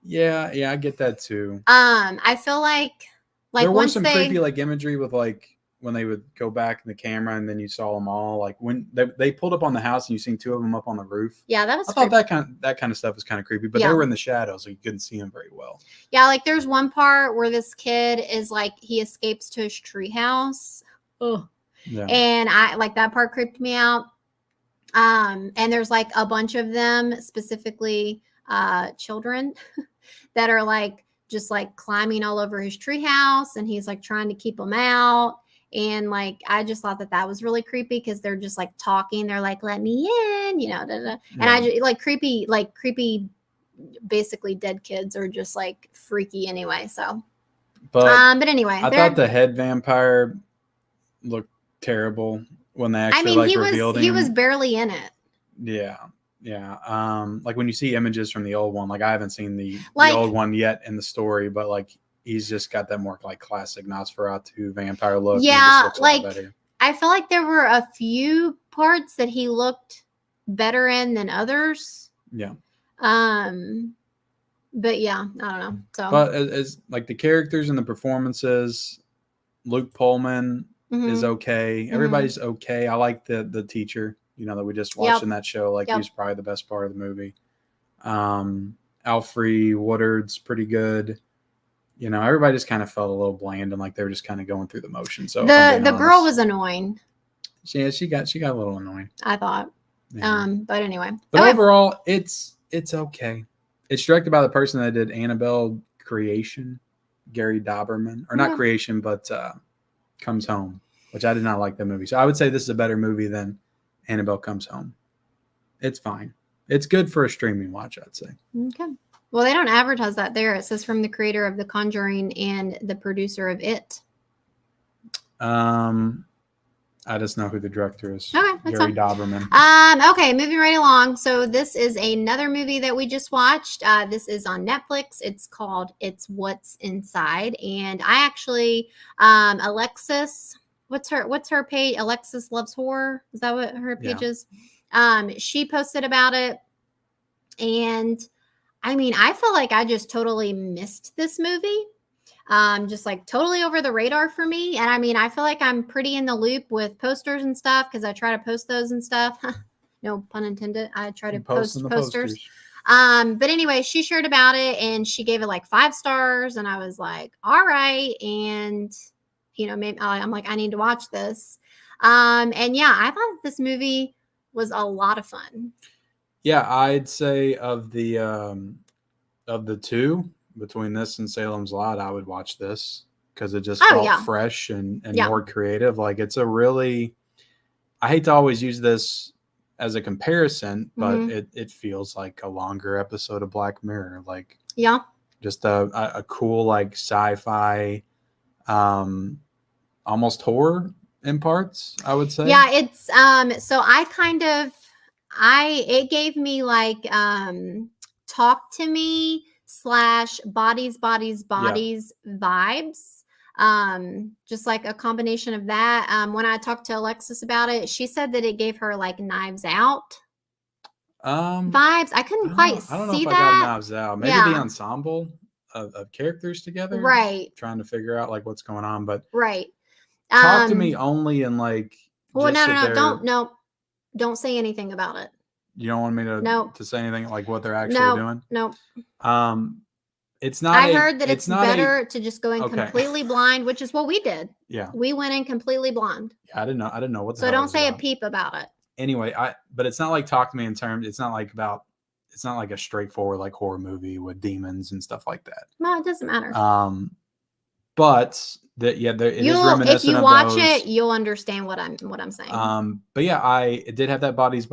Yeah, I get that too. I feel like there was some creepy like imagery with like when they would go back in the camera and then you saw them all, like when they pulled up on the house and you seen two of them up on the roof. Yeah, that was. I thought that kind of stuff was kind of creepy, but they were in the shadows, so you couldn't see them very well. Yeah, like there's one part where this kid is like he escapes to his treehouse. Oh, yeah. And I like that part creeped me out. And there's like a bunch of them, specifically children that are like just like climbing all over his treehouse, and he's like trying to keep them out. And like I just thought that was really creepy because they're just like talking. They're like, "Let me in," you know. And I just like creepy, basically dead kids are just like freaky anyway. So, but anyway, I thought the head vampire looked terrible when they actually revealed him. He was barely in it. Yeah. Like when you see images from the old one, like I haven't seen the old one yet in the story, but like he's just got that more like classic Nosferatu vampire look. Yeah, like I feel like there were a few parts that he looked better in than others. Yeah. But yeah, I don't know. So, but as like the characters and the performances, Luke Pullman is okay. Everybody's okay. I like the teacher, you know, that we just watched in that show. Like he was probably the best part of the movie. Alfre Woodard's pretty good. You know, everybody just kind of felt a little bland and like they were just kind of going through the motions. So the girl was annoying. Yeah, she got a little annoying, I thought. Yeah. But anyway. But overall, it's okay. It's directed by the person that did Annabelle Creation, Gary Dauberman, or not Creation, but Comes Home, which I did not like that movie. So I would say this is a better movie than Annabelle Comes Home. It's fine. It's good for a streaming watch, I'd say. Okay. Well, they don't advertise that there. It says from the creator of The Conjuring and the producer of It. I I just know who the director is. Okay, that's Jerry fine. Doberman. Okay, moving right along. So this is another movie that we just watched. This is on Netflix. It's called It's What's Inside. And I actually, Alexis, what's her page? Alexis Loves Horror. Is that what her page is? She posted about it. And I mean, I feel like I just totally missed this movie. Just like totally over the radar for me. And I mean, I feel like I'm pretty in the loop with posters and stuff because I try to post those and stuff. No pun intended. I try to post posters. But anyway, she shared about it and she gave it like 5 stars. And I was like, all right. And, you know, maybe I'm like, I need to watch this. And yeah, I thought this movie was a lot of fun. Yeah, I'd say of the two, between this and Salem's Lot, I would watch this because it just felt fresh and more creative. Like it's a really, I hate to always use this as a comparison, but it feels like a longer episode of Black Mirror. Like just a cool like sci-fi, almost horror in parts, I would say. Yeah, it's so it gave me like Talk to Me / Bodies vibes. Just like a combination of that. When I talked to Alexis about it, she said that it gave her like Knives Out vibes. I couldn't quite see that. I don't know if I got Knives Out. Maybe the ensemble of characters together, right? Trying to figure out like what's going on, but right. Talk to Me only in like. Well, don't say anything about it. You don't want me to say anything like what they're actually doing? No. It's not. I heard that it's better to just go in completely blind, which is what we did. Yeah, we went in completely blind. Yeah, I didn't know what. So don't say a peep about it. Anyway, but it's not like Talk to Me in terms. It's not like a straightforward like horror movie with demons and stuff like that. Well, it doesn't matter. But it is reminiscent. If you watch it, you'll understand what I'm saying. But yeah, it did have that bodies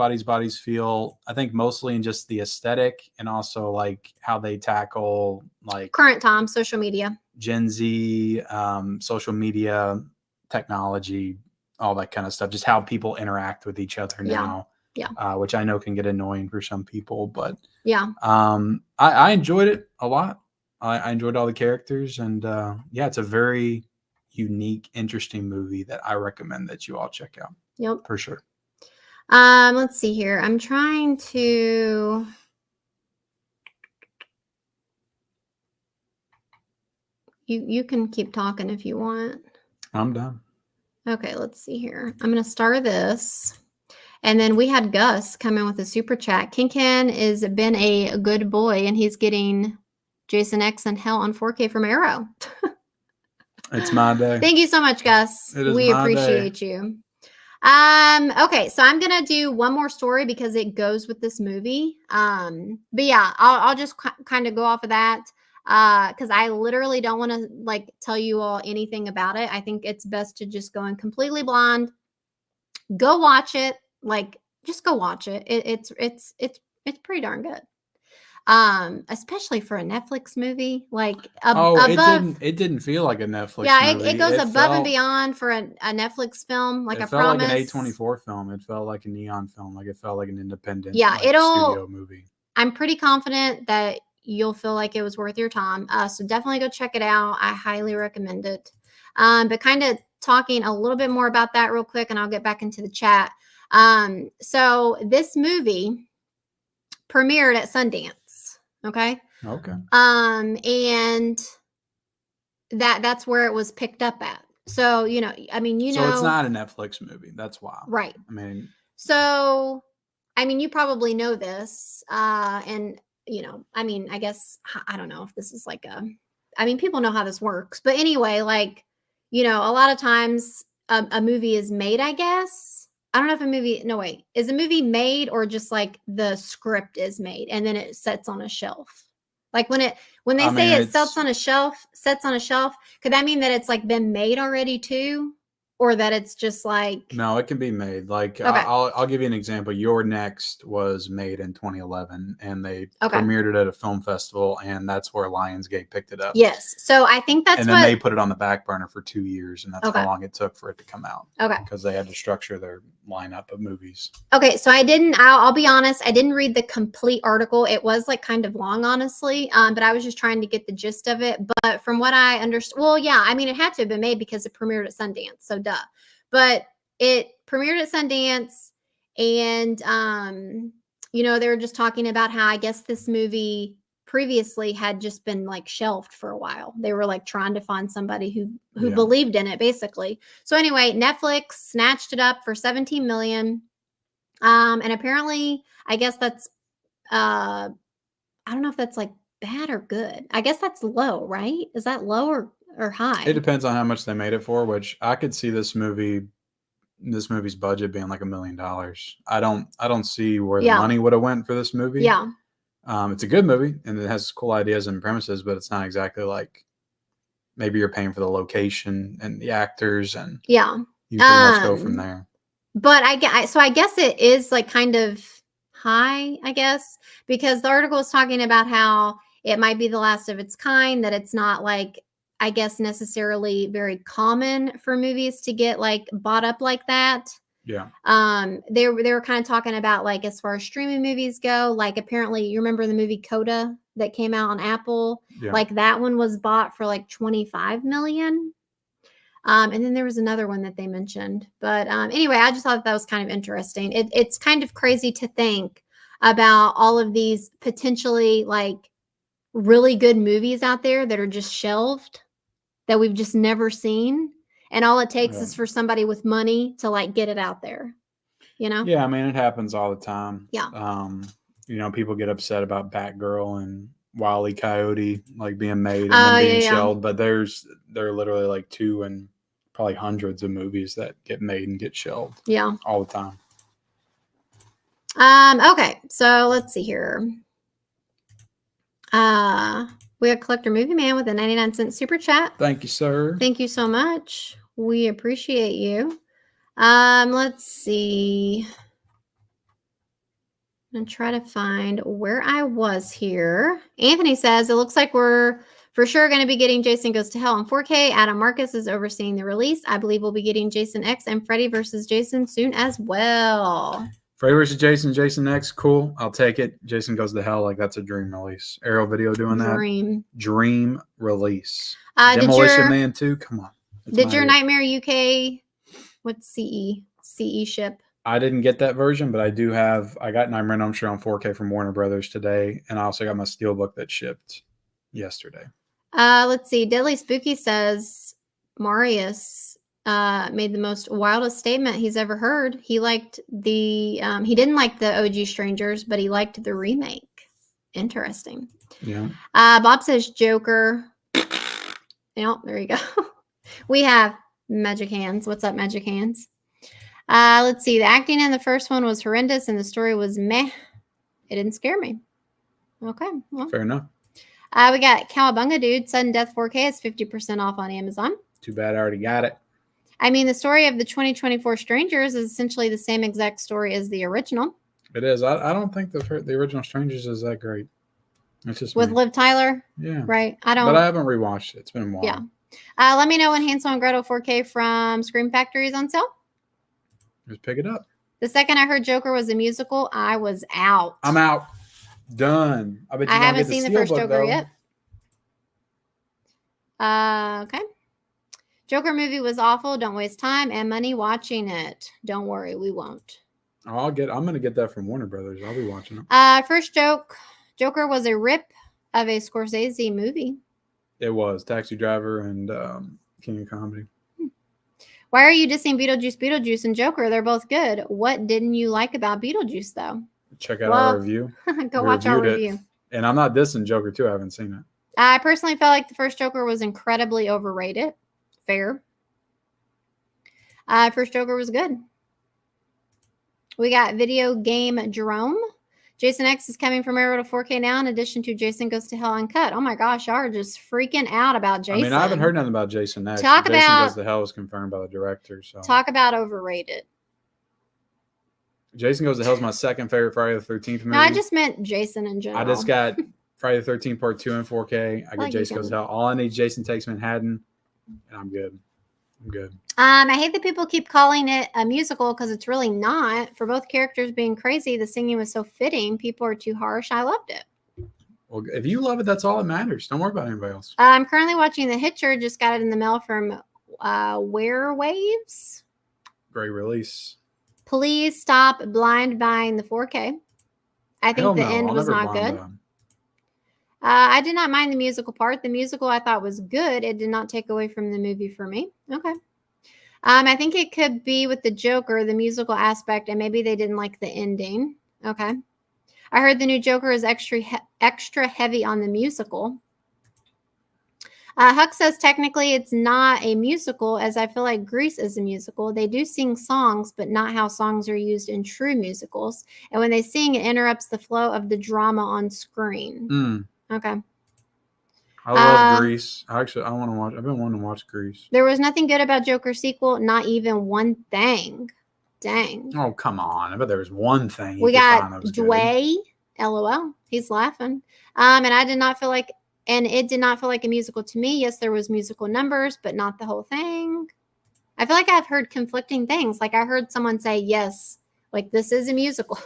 feel. I think mostly in just the aesthetic and also like how they tackle like current time social media, Gen Z, social media, technology, all that kind of stuff. Just how people interact with each other now. Yeah. Which I know can get annoying for some people, but yeah. I enjoyed it a lot. I enjoyed all the characters, and it's a very unique, interesting movie that I recommend that you all check out. Yep, for sure. Let's see here. I'm trying to. You can keep talking if you want. I'm done. Okay, let's see here. I'm going to star this. And then we had Gus come in with a super chat. Ken has been a good boy, and he's getting Jason X and Hell on 4K from Arrow. It's my day. Thank you so much, Gus. We appreciate you. Okay, so I'm gonna do one more story because it goes with this movie. But yeah, I'll just kind of go off of that because I literally don't want to like tell you all anything about it. I think it's best to just go in completely blind. Go watch it. Like, just go watch it. It's pretty darn good. Especially for a Netflix movie, like it didn't feel like a Netflix movie. Yeah, it goes above and beyond for a Netflix film. Like, it felt like an A24 film. It felt like a Neon film. Like, it felt like an independent studio movie. I'm pretty confident that you'll feel like it was worth your time. So definitely go check it out. I highly recommend it. But kind of talking a little bit more about that real quick, and I'll get back into the chat. So this movie premiered at Sundance. Okay. And that's where it was picked up at. So, so it's not a Netflix movie. That's wild. Right. You probably know this. And, I guess, I don't know if this is like people know how this works. But anyway, like, a lot of times a movie is made, I guess. I don't know if is a movie made or just like the script is made and then it sets on a shelf? Like when they say it sets on a shelf, could that mean that it's like been made already too? or that it's just like... No, it can be made. Like, Okay. I'll give you an example. Your Next was made in 2011, and they Okay. premiered it at a film festival, and that's where Lionsgate picked it up. Yes. So I think that's and then they put it on the back burner for 2 years, and that's how long it took for it to come out. Okay. Because they had to structure their lineup of movies. Okay, so I'll be honest, I didn't read the complete article. It was like kind of long, honestly, but I was just trying to get the gist of it. But from what I understood, well, yeah, I mean, it had to have been made because it premiered at Sundance, so duh. But it premiered at Sundance, and, they were just talking about how I guess this movie previously had just been like shelved for a while. They were like trying to find somebody who believed in it, basically. So anyway, Netflix snatched it up for $17 million. And apparently, I guess that's, I don't know if that's like bad or good. I guess that's low, right? Is that low or high? It depends on how much they made it for, which I could see this movie's budget being like $1 million. I don't see where the money would have went for this movie. Yeah. It's a good movie and it has cool ideas and premises, but it's not exactly like maybe you're paying for the location and the actors and you pretty much go from there. But I guess it is like kind of high, I guess, because the article is talking about how it might be the last of its kind, that it's not like, I guess, necessarily very common for movies to get like bought up like that. Yeah. They were kind of talking about like as far as streaming movies go, like apparently you remember the movie Coda that came out on Apple? Yeah. Like that one was bought for like 25 million. And then there was another one that they mentioned. But anyway, I just thought that was kind of interesting. It's kind of crazy to think about all of these potentially like really good movies out there that are just shelved, that we've just never seen. And all it takes is for somebody with money to like get it out there, Yeah, I mean, it happens all the time. Yeah. People get upset about Batgirl and Wile E. Coyote like being made and then being shelved, but there are literally like 2 and probably hundreds of movies that get made and get shelved. Yeah. All the time. Okay, so let's see here. We got Collector Movie Man with a 99-cent super chat. Thank you, sir. Thank you so much. We appreciate you. Let's see. I'm going to try to find where I was here. Anthony says, it looks like we're for sure going to be getting Jason Goes to Hell in 4K. Adam Marcus is overseeing the release. I believe we'll be getting Jason X and Freddy vs. Jason soon as well. Freddy vs. Jason X, cool. I'll take it. Jason Goes to Hell, like that's a dream release. Arrow Video doing that. Dream release. Demolition Man 2, come on. Did your Nightmare UK, what's CE ship? I didn't get that version, but I got Nightmare on Elm Street on 4K from Warner Brothers today, and I also got my Steelbook that shipped yesterday. Let's see. Deadly Spooky says Marius made the most wildest statement he's ever heard. He liked he didn't like the OG Strangers, but he liked the remake. Interesting. Yeah. Bob says Joker. Yeah, there you go. We have Magic Hands. What's up, Magic Hands? Let's see. The acting in the first one was horrendous and the story was meh. It didn't scare me. Okay. Well, fair enough. We got Cowabunga Dude. Sudden Death 4K is 50% off on Amazon. Too bad I already got it. I mean, the story of the 2024 Strangers is essentially the same exact story as the original. It is. I don't think the original Strangers is that great. It's just with Liv Tyler. Yeah. Right. But I haven't rewatched it. It's been a while. Yeah. Let me know when Hansel and Gretel 4K from Scream Factory is on sale. Just pick it up. The second I heard Joker was a musical, I was out. I'm out. Done. I haven't seen the first Joker yet. Okay. Joker movie was awful. Don't waste time and money watching it. Don't worry, we won't. I'm gonna get that from Warner Brothers. I'll be watching it. First Joker was a rip of a Scorsese movie. It was Taxi Driver and King of Comedy. Why are you dissing Beetlejuice and Joker? They're both good. What didn't you like about Beetlejuice, though? Check out our review. Go watch our review. And I'm not dissing Joker, too. I haven't seen it. I personally felt like the first Joker was incredibly overrated. Fair. First Joker was good. We got Video Game Jerome. Jason X is coming from Arrow to 4K now, in addition to Jason Goes to Hell Uncut. Oh my gosh, y'all are just freaking out about Jason. I mean, I haven't heard nothing about Jason X. Jason Goes to Hell was confirmed by the director. So talk about overrated. Jason Goes to Hell is my second favorite Friday the 13th movie. No, I just meant Jason in general. I just got Friday the 13th Part 2 in 4K. I get Jason Goes to Hell. All I need is Jason Takes Manhattan, and I'm good. I'm good. I hate that people keep calling it a musical because it's really not. For both characters being crazy, the singing was so fitting. People are too harsh. I loved it. Well, if you love it, that's all that matters. Don't worry about anybody else. I'm currently watching The Hitcher. Just got it in the mail from Waves. Great release. Please stop blind buying the 4K. I think the end was not good. I did not mind the musical part. The musical I thought was good. It did not take away from the movie for me. Okay. I think it could be with the Joker, the musical aspect, and maybe they didn't like the ending. Okay. I heard the new Joker is extra heavy on the musical. Huck says technically it's not a musical, as I feel like Grease is a musical. They do sing songs, but not how songs are used in true musicals. And when they sing, it interrupts the flow of the drama on screen. Okay. I love Grease. Actually, I've been wanting to watch Grease. There was nothing good about Joker sequel, not even one thing. Dang. Oh, come on. I bet there was one thing. We got Dway. LOL. He's laughing. And I did not feel like, and it did not feel like a musical to me. Yes, there was musical numbers, but not the whole thing. I feel like I've heard conflicting things. Like I heard someone say, yes, like this is a musical.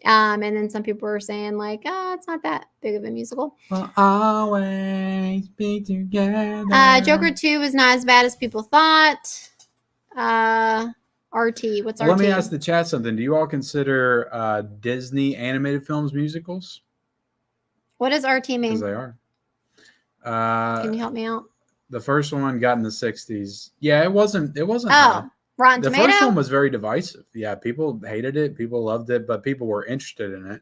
And then some people were saying like, oh, it's not that big of a musical. We'll always be together. Joker 2 was not as bad as people thought. RT, what's RT? Let me ask the chat something. Do you all consider Disney animated films musicals? What does RT mean? Because they are. Can you help me out? The first one got in the 60s. Yeah, it wasn't. Oh, Rotten Tomato? The first one was very divisive. Yeah, people hated it. People loved it, but people were interested in it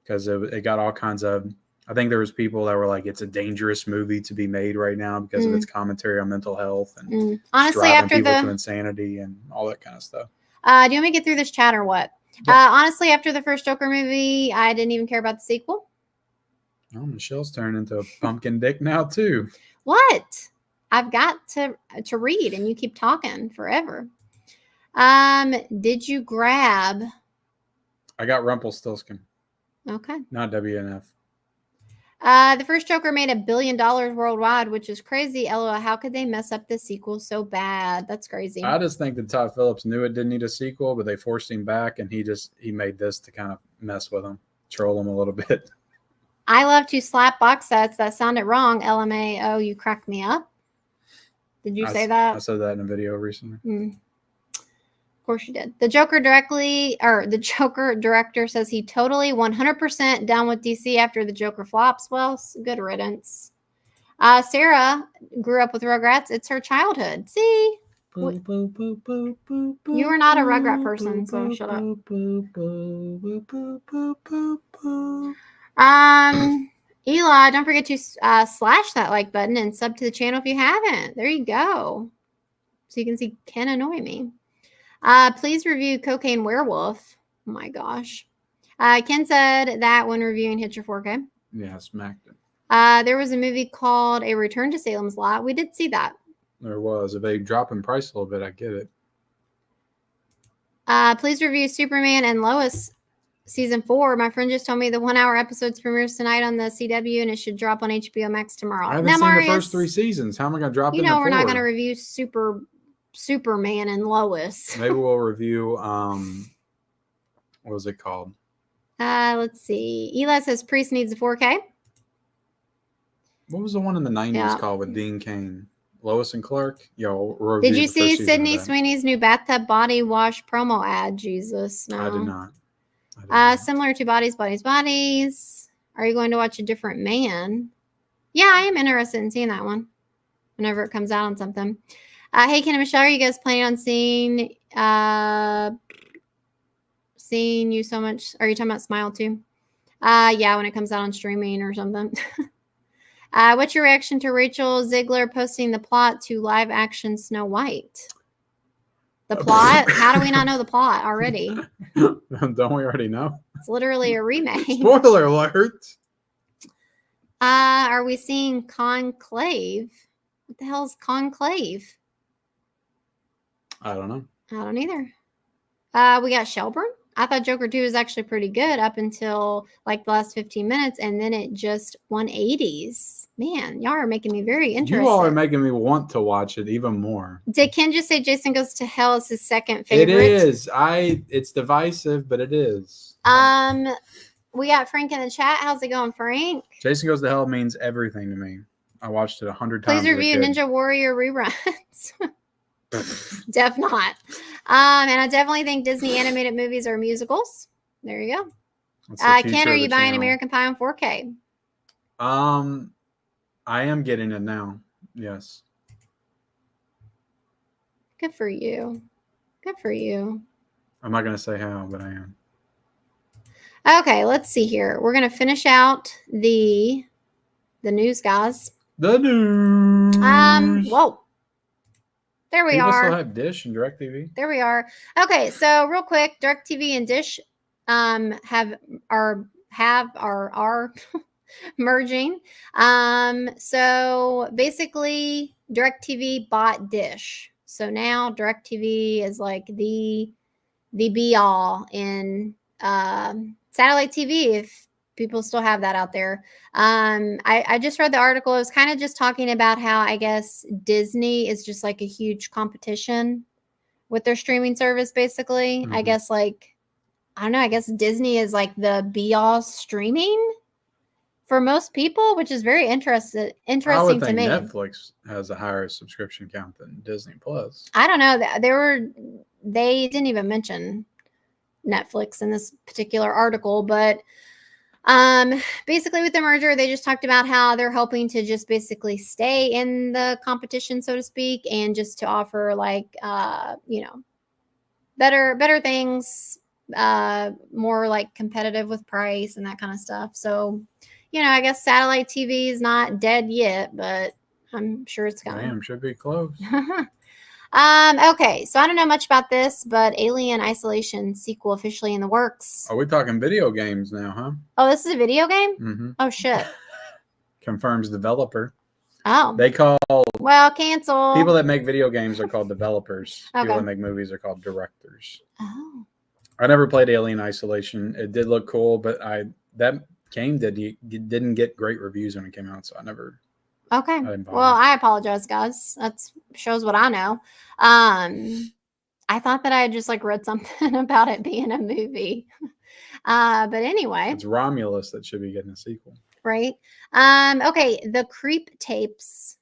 because it got all kinds of. I think there was people that were like, "It's a dangerous movie to be made right now because of its commentary on mental health and honestly, after people to insanity and all that kind of stuff." Do you want me to get through this chat or what? Yeah. Honestly, after the first Joker movie, I didn't even care about the sequel. Oh, Michelle's turned into a pumpkin dick now too. What? I've got to read, and you keep talking forever. Did you grab? I got Rumpelstiltskin. Okay. Not WNF. The first Joker made $1 billion worldwide, which is crazy. LOL, how could they mess up the sequel so bad? That's crazy. I just think that Todd Phillips knew it didn't need a sequel, but they forced him back, and he made this to kind of mess with him, troll him a little bit. I love to slap box sets. That sounded wrong. LMAO, you cracked me up. Did you say that? I said that in a video recently. Of course you did. The Joker director says he totally 100% down with DC after the Joker flops. Well, good riddance. Sarah grew up with Rugrats. It's her childhood. See? You are not a Rugrat person, so shut up. Eli, don't forget to slash that like button and sub to the channel if you haven't. There you go. So you can see Ken annoy me. Please review Cocaine Werewolf. Oh my gosh. Ken said that when reviewing Hitcher 4K. Yeah, smacked it. There was a movie called A Return to Salem's Lot. We did see that. There was. If they drop in price a little bit, I get it. Please review Superman and Lois season 4. My friend just told me the 1-hour episodes premieres tonight on the CW, and it should drop on HBO Max tomorrow. I haven't seen the first 3 seasons. How am I going to drop it? You know, we're not going to review Superman and Lois. Maybe we'll review what was it called? Let's see. Eli says Priest needs a 4K. What was the one in the 90s called with Dean Cain? Lois and Clark? Did you see Sydney Sweeney's new bathtub body wash promo ad? Jesus. No. I did not. Similar to Bodies. Are you going to watch A Different Man? Yeah, I am interested in seeing that one whenever it comes out on something. Hey, Ken and Michelle, are you guys planning on seeing you so much? Are you talking about Smile too? Yeah, when it comes out on streaming or something. What's your reaction to Rachel Ziegler posting the plot to live action Snow White? The plot? How do we not know the plot already? Don't we already know? It's literally a remake. Spoiler alert. Are we seeing Conclave? What the hell is Conclave? I don't know. I don't either. We got Shelburne. I thought Joker 2 was actually pretty good up until like the last 15 minutes, and then it just 180s. Man, y'all are making me very interested. You all are making me want to watch it even more. Did Ken just say Jason Goes to Hell is his second favorite? It is. It's divisive, but it is. We got Frank in the chat. How's it going, Frank? Jason Goes to Hell means everything to me. I watched it 100 times. Please review Ninja Warrior reruns. Def not. And I definitely think Disney animated movies are musicals. There you go. Ken, are you buying American Pie on 4K? I am getting it now. Yes. Good for you. Good for you. I'm not going to say how, but I am. Okay, let's see here. We're going to finish out the news, guys. The news. Whoa. There we are. Still have Dish and DirecTV. There we are. Okay, so real quick, DirecTV and Dish are merging. So basically, DirecTV bought Dish. So now DirecTV is like the be all in satellite TV, if people still have that out there. I just read the article. It was kind of just talking about how I guess Disney is just like a huge competition with their streaming service, basically. I guess like, I don't know, I guess Disney is like the be-all streaming for most people, which is very interesting to me. Netflix has a higher subscription count than Disney Plus. I don't know. They didn't even mention Netflix in this particular article, but basically with the merger, they just talked about how they're hoping to just basically stay in the competition, so to speak, and just to offer like better things, more like competitive with price and that kind of stuff. So I guess satellite TV is not dead yet, but I'm sure it's coming. Damn, should be close. Okay, so I don't know much about this, but Alien Isolation sequel officially in the works. Are we talking video games now, huh? Oh, this is a video game? Mm-hmm. Oh, shit. Confirms developer. Oh. They call... Well, cancel. People that make video games are called developers. Okay. People that make movies are called directors. Oh. I never played Alien Isolation. It did look cool, but that game didn't get great reviews when it came out, so I never... Okay. Well, I apologize, guys. That shows what I know. I thought that I had just like read something about it being a movie. But anyway. It's Romulus that should be getting a sequel. Right. Okay. The Creep tapes.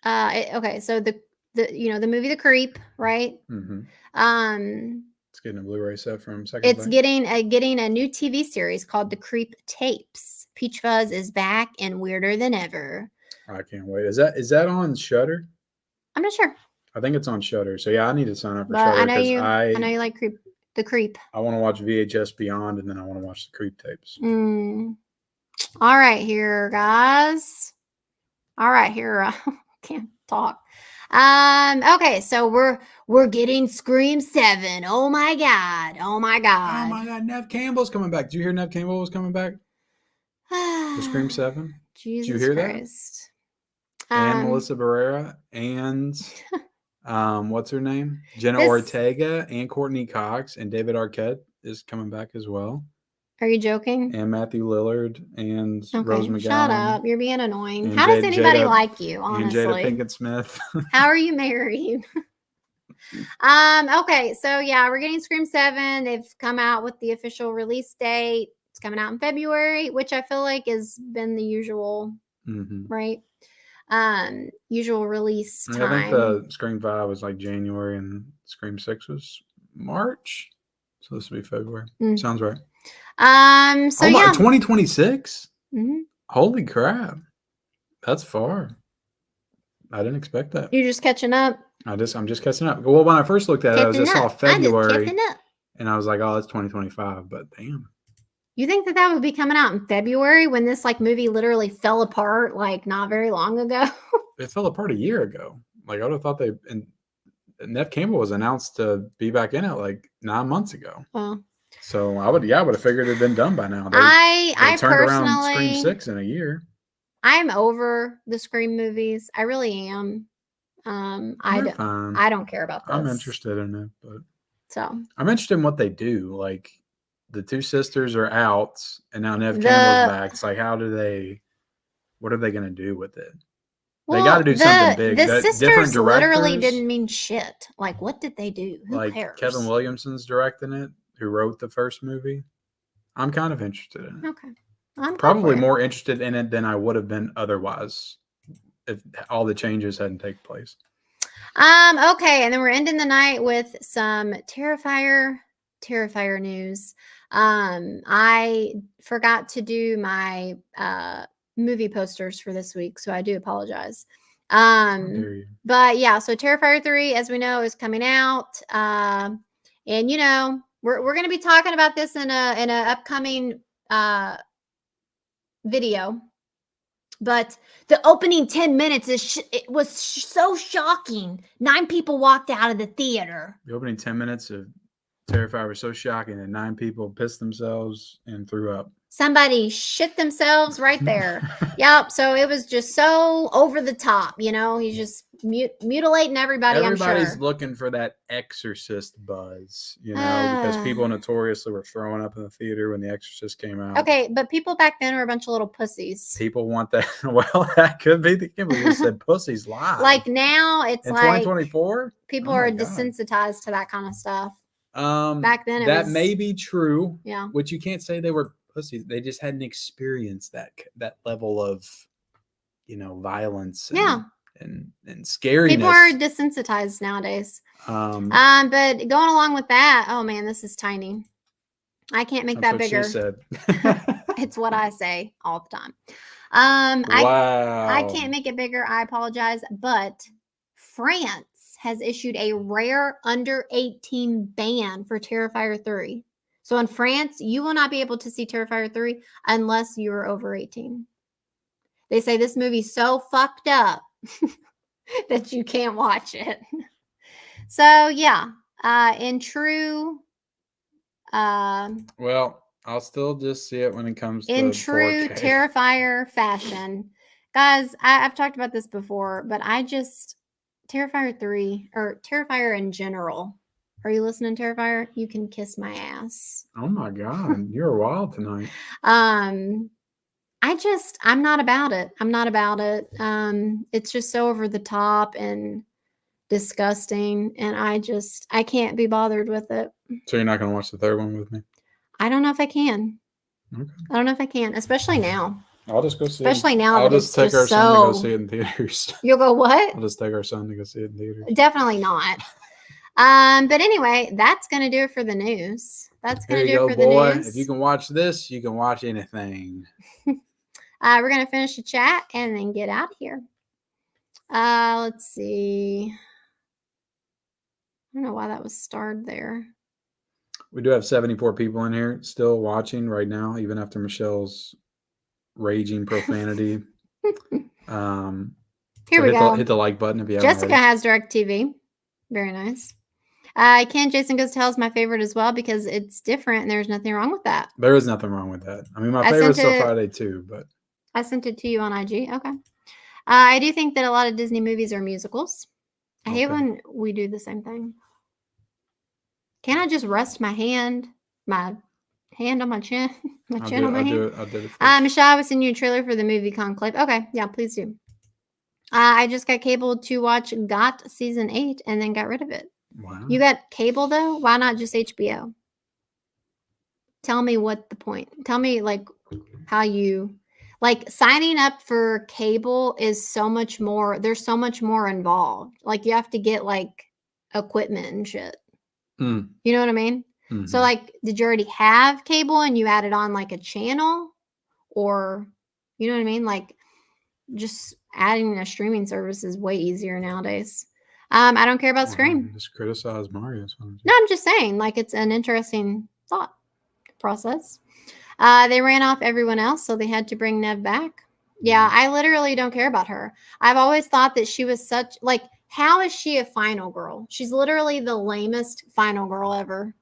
Okay. So the movie The Creep, right? Mm-hmm. It's getting a Blu-ray set from Second It's getting a new TV series called The Creep Tapes. Peach Fuzz is back and weirder than ever. I can't wait. Is that on Shudder? I'm not sure. I think it's on Shudder. So yeah, I need to sign up for But Shudder. I know you like The Creep. I want to watch VHS Beyond, and then I want to watch The Creep tapes. All right, here, guys. All right, here. Can't talk. Okay, so we're getting Scream 7. Oh my god. Oh my god, Nev Campbell's coming back. Did you hear Nev Campbell was coming back? The Scream 7? Jesus Did you hear Christ. That? And Melissa Barrera and what's her name? Jenna Ortega and Courtney Cox and David Arquette is coming back as well. Are you joking? And Matthew Lillard and Rose McGowan. Shut up. You're being annoying. How does anybody like you, honestly? And Jada Pinkett Smith. How are you married? Okay, so yeah, we're getting Scream 7. They've come out with the official release date. It's coming out in February, which I feel like has been the usual, right? Usual release time. I think the Scream 5 was like January and Scream 6 was March. So this will be February. Sounds right. So yeah. 2026? Holy crap. That's far. I didn't expect that. You're just catching up? I'm just catching up. Well, when I first looked at it, I just saw February. And I was like, oh, it's 2025, but damn. You think that would be coming out in February when this like movie literally fell apart like not very long ago? It fell apart a year ago. Like I would have thought and Nev Campbell was announced to be back in it like 9 months ago. Well, So I would have figured it'd been done by now. I turned personally around Scream 6 in a year. I'm over the Scream movies. I really am. I don't care about this. I'm interested in it, but so I'm interested in what they do. Like the two sisters are out, and now Nev Campbell's back. It's like, what are they going to do with it? Well, they got to do something big. The sisters literally didn't mean shit. Like, what did they do? Who cares? Kevin Williamson's directing it, who wrote the first movie. I'm kind of interested in it. Okay. I'm probably more interested in it than I would have been otherwise if all the changes hadn't taken place. Okay, and then we're ending the night with some Terrifier news. I forgot to do my movie posters for this week, so I do apologize. But yeah, so Terrifier 3, as we know, is coming out. And you know, we're going to be talking about this in a upcoming video. But the opening 10 minutes it was so shocking. 9 people walked out of the theater. The opening 10 minutes of Terrifier was so shocking that 9 people pissed themselves and threw up. Somebody shit themselves right there. Yep. So it was just so over the top. You know, he's just mutilating everybody. Everybody's looking for that Exorcist buzz, you know, because people notoriously were throwing up in the theater when The Exorcist came out. Okay, but people back then were a bunch of little pussies. People want that. Well, that could be the case. We said pussies live. Like now, it's in 2024. People are desensitized to that kind of stuff. Back then, that may be true. Yeah, which you can't say they were pussies. They just hadn't experienced that level of, you know, violence. And scariness. People are desensitized nowadays. But going along with that, oh man, this is tiny. I can't make that bigger. She said. It's what I say all the time. Wow. I can't make it bigger. I apologize. But France has issued a rare under 18 ban for Terrifier 3. So in France, you will not be able to see Terrifier 3 unless you are over 18. They say this movie's so fucked up that you can't watch it. So yeah, in true well, I'll still just see it when it comes to in true 4K. Terrifier fashion. Guys, I've talked about this before, but Terrifier 3 or Terrifier in general. Are you listening, Terrifier? You can kiss my ass. Oh my God, you're wild tonight. I'm not about it. I'm not about it. It's just so over the top and disgusting. And I can't be bothered with it. So you're not going to watch the third one with me? I don't know if I can. Okay. I don't know if I can, especially now. I'll just go see especially it. now I'll that just take our son to go see it in theaters. You'll go what? I'll just take our son to go see it in theaters. Definitely not. But anyway, that's going to do it for the news. That's going to do it for the news. If you can watch this, you can watch anything. We're going to finish the chat and then get out of here. Let's see. I don't know why that was starred there. We do have 74 people in here still watching right now, even after Michelle's raging profanity. Here we go. Hit the like button if you haven't. Jessica has DirecTV. Very nice. Jason Goes to Hell is my favorite as well because it's different and there's nothing wrong with that. There is nothing wrong with that. I mean, my favorite's still Friday too, but I sent it to you on IG. Okay. I do think that a lot of Disney movies are musicals. I hate when we do the same thing. Can I just rest my hand on my chin? My chin on my hand? I'll do it. Michelle, I was sending you a trailer for the movie Conclave. Okay. Yeah, please do. I just got cable to watch Got season 8 and then got rid of it. Wow. You got cable though? Why not just HBO? Tell me what the point. Tell me like how you like signing up for cable is so much more. There's so much more involved. Like you have to get like equipment and shit. You know what I mean? Mm-hmm. So like, did you already have cable and you added on like a channel, or you know what I mean? Like just adding a streaming service is way easier nowadays. I don't care about Scream. Just criticize Mario. No, I'm just saying, like, it's an interesting thought process. They ran off everyone else, so they had to bring Nev back. Yeah, I literally don't care about her. I've always thought that she was such, like, how is she a final girl? She's literally the lamest final girl ever.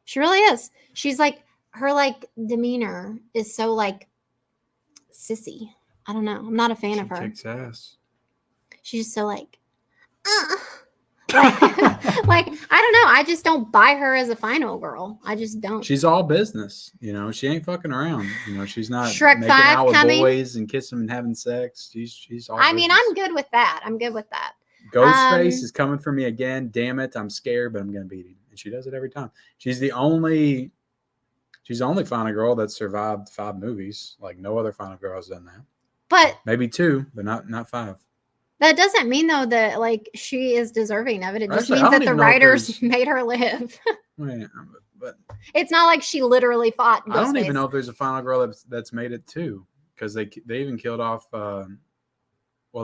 She really is. She's like, her like demeanor is so like sissy. I don't know. I'm not a fan of her. Kicks ass. She's just so like, like, like I don't know. I just don't buy her as a final girl. I just don't. She's all business. You know, she ain't fucking around. You know, she's not Shrek making 5 out with coming. Boys and kissing and having sex. She's all I mean, business. I'm good with that. I'm good with that. Ghostface is coming for me again. Damn it. I'm scared, but I'm going to beat him. And she does it every time. She's the only final girl that survived 5 movies. Like no other final girl has done that. But maybe 2, but not 5. That doesn't mean though that like she is deserving of it. It just means that the writers made her live. But it's not like she literally fought Ghostface. I don't even know if there's a final girl that's made it 2, because they even killed off.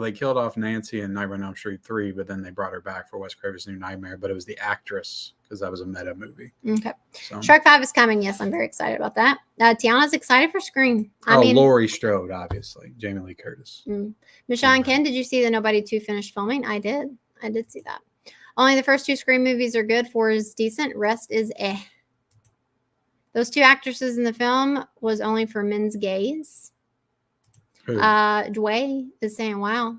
They killed off Nancy in Nightmare on Elm Street 3, but then they brought her back for Wes Craven's New Nightmare. But it was the actress, because that was a meta movie. Okay. So. Shrek 5 is coming. Yes, I'm very excited about that. Tiana's excited for Scream. I mean, Laurie Strode, obviously. Jamie Lee Curtis. Michelle and Ken, did you see the Nobody 2 finished filming? I did. I did see that. Only the first 2 Scream movies are good. 4 is decent. Rest is eh. Those 2 actresses in the film was only for men's gaze. Dwayne is saying, wow.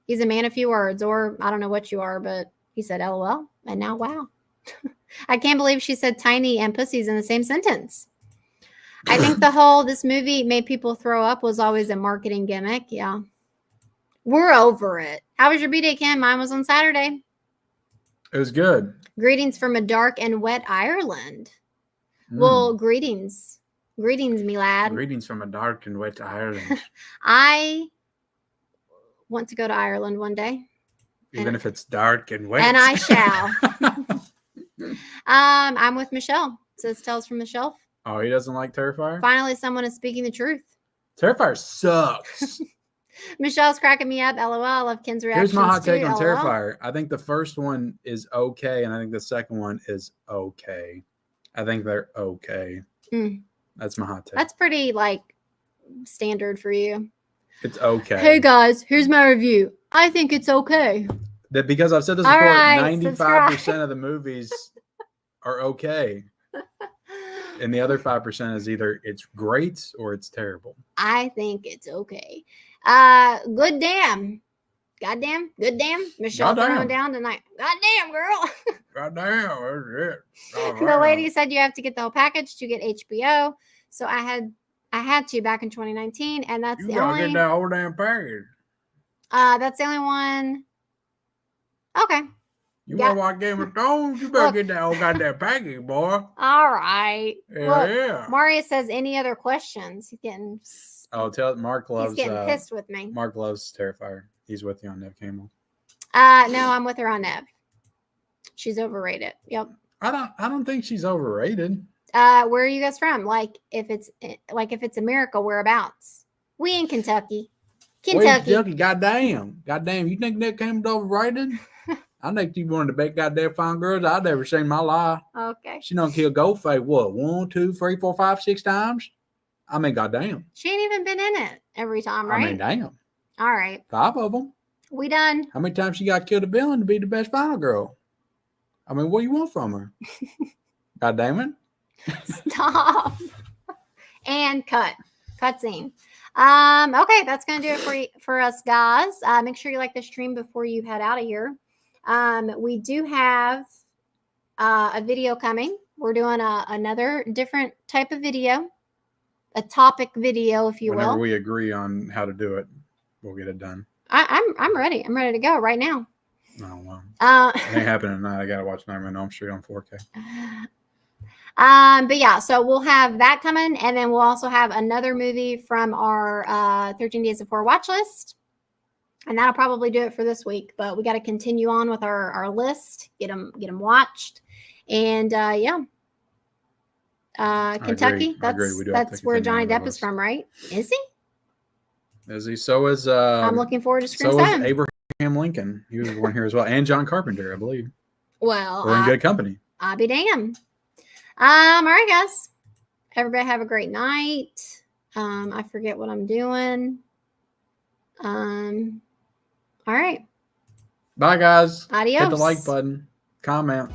He's a man of few words, or I don't know what you are, but he said LOL, and now wow. I can't believe she said tiny and pussies in the same sentence. I think this movie made people throw up was always a marketing gimmick. Yeah. We're over it. How was your B-Day, Ken? Mine was on Saturday. It was good. Greetings from a dark and wet Ireland. Well, greetings. Greetings, me lad. Greetings from a dark and wet Ireland. I want to go to Ireland one day. Even if it's dark and wet. And I shall. I'm with Michelle. It says Tales from the Shelf. Oh, he doesn't like Terrifier? Finally, someone is speaking the truth. Terrifier sucks. Michelle's cracking me up. LOL. I love Ken's reaction. Here's my hot take on Terrifier. I think the first one is okay, and I think the second one is okay. I think they're okay. That's my hot take. That's pretty, like, standard for you. It's okay. Hey, guys, here's my review. I think it's okay. Because I've said this before, 95% of the movies are okay. And the other 5% is either it's great or it's terrible. I think it's okay. Good damn. Goddamn. Good damn. Michelle throwing down tonight. Goddamn, girl. Goddamn. That's it. The lady said you have to get the whole package to get HBO. So I had to back in 2019, and that's the only. You gotta get that whole damn package. That's the only one. Okay. You want to watch Game of Thrones? You better get that whole goddamn package, boy. All right. Yeah. Mario says, any other questions? He's getting. Mark loves. He's getting pissed with me. Mark loves Terrifier. He's with you on Nev Camel. No, I'm with her on Nev. She's overrated. Yep. I don't think she's overrated. Where are you guys from? Like if it's America, whereabouts? We in Kentucky. Kentucky. Goddamn. You think Nev Camel's overrated? I think she's one of the best goddamn fine girls I've ever seen in my life. Okay. She done killed Ghostface, what, 1, 2, 3, 4, 5, 6 times? I mean, goddamn. She ain't even been in it every time, right? I mean, damn. All right. 5 of them. We done. How many times she got killed a villain to be the best final girl? I mean, what do you want from her? God damn it. Stop. And cut scene. Okay, that's gonna do it for us, guys. Make sure you like the stream before you head out of here. We do have a video coming. We're doing another different type of video, a topic video, if you will. Whenever we agree on how to do it, we'll get it done. I'm ready. I'm ready to go right now. Oh well. It ain't happening tonight. I gotta watch Nightmare on Elm Street on 4K. But yeah, so we'll have that coming, and then we'll also have another movie from our 13 Days of Horror watch list. And that'll probably do it for this week. But we got to continue on with our list, get them watched, and Kentucky. That's where Johnny Depp is from, right? Is he? Is he? So is I'm looking forward to Scream 7. So is Abraham Lincoln. He was born here as well, and John Carpenter, I believe. Well, we're in good company. I'll be damned. All right, guys. Everybody have a great night. I forget what I'm doing. All right. Bye, guys. Adios. Hit the like button. Comment.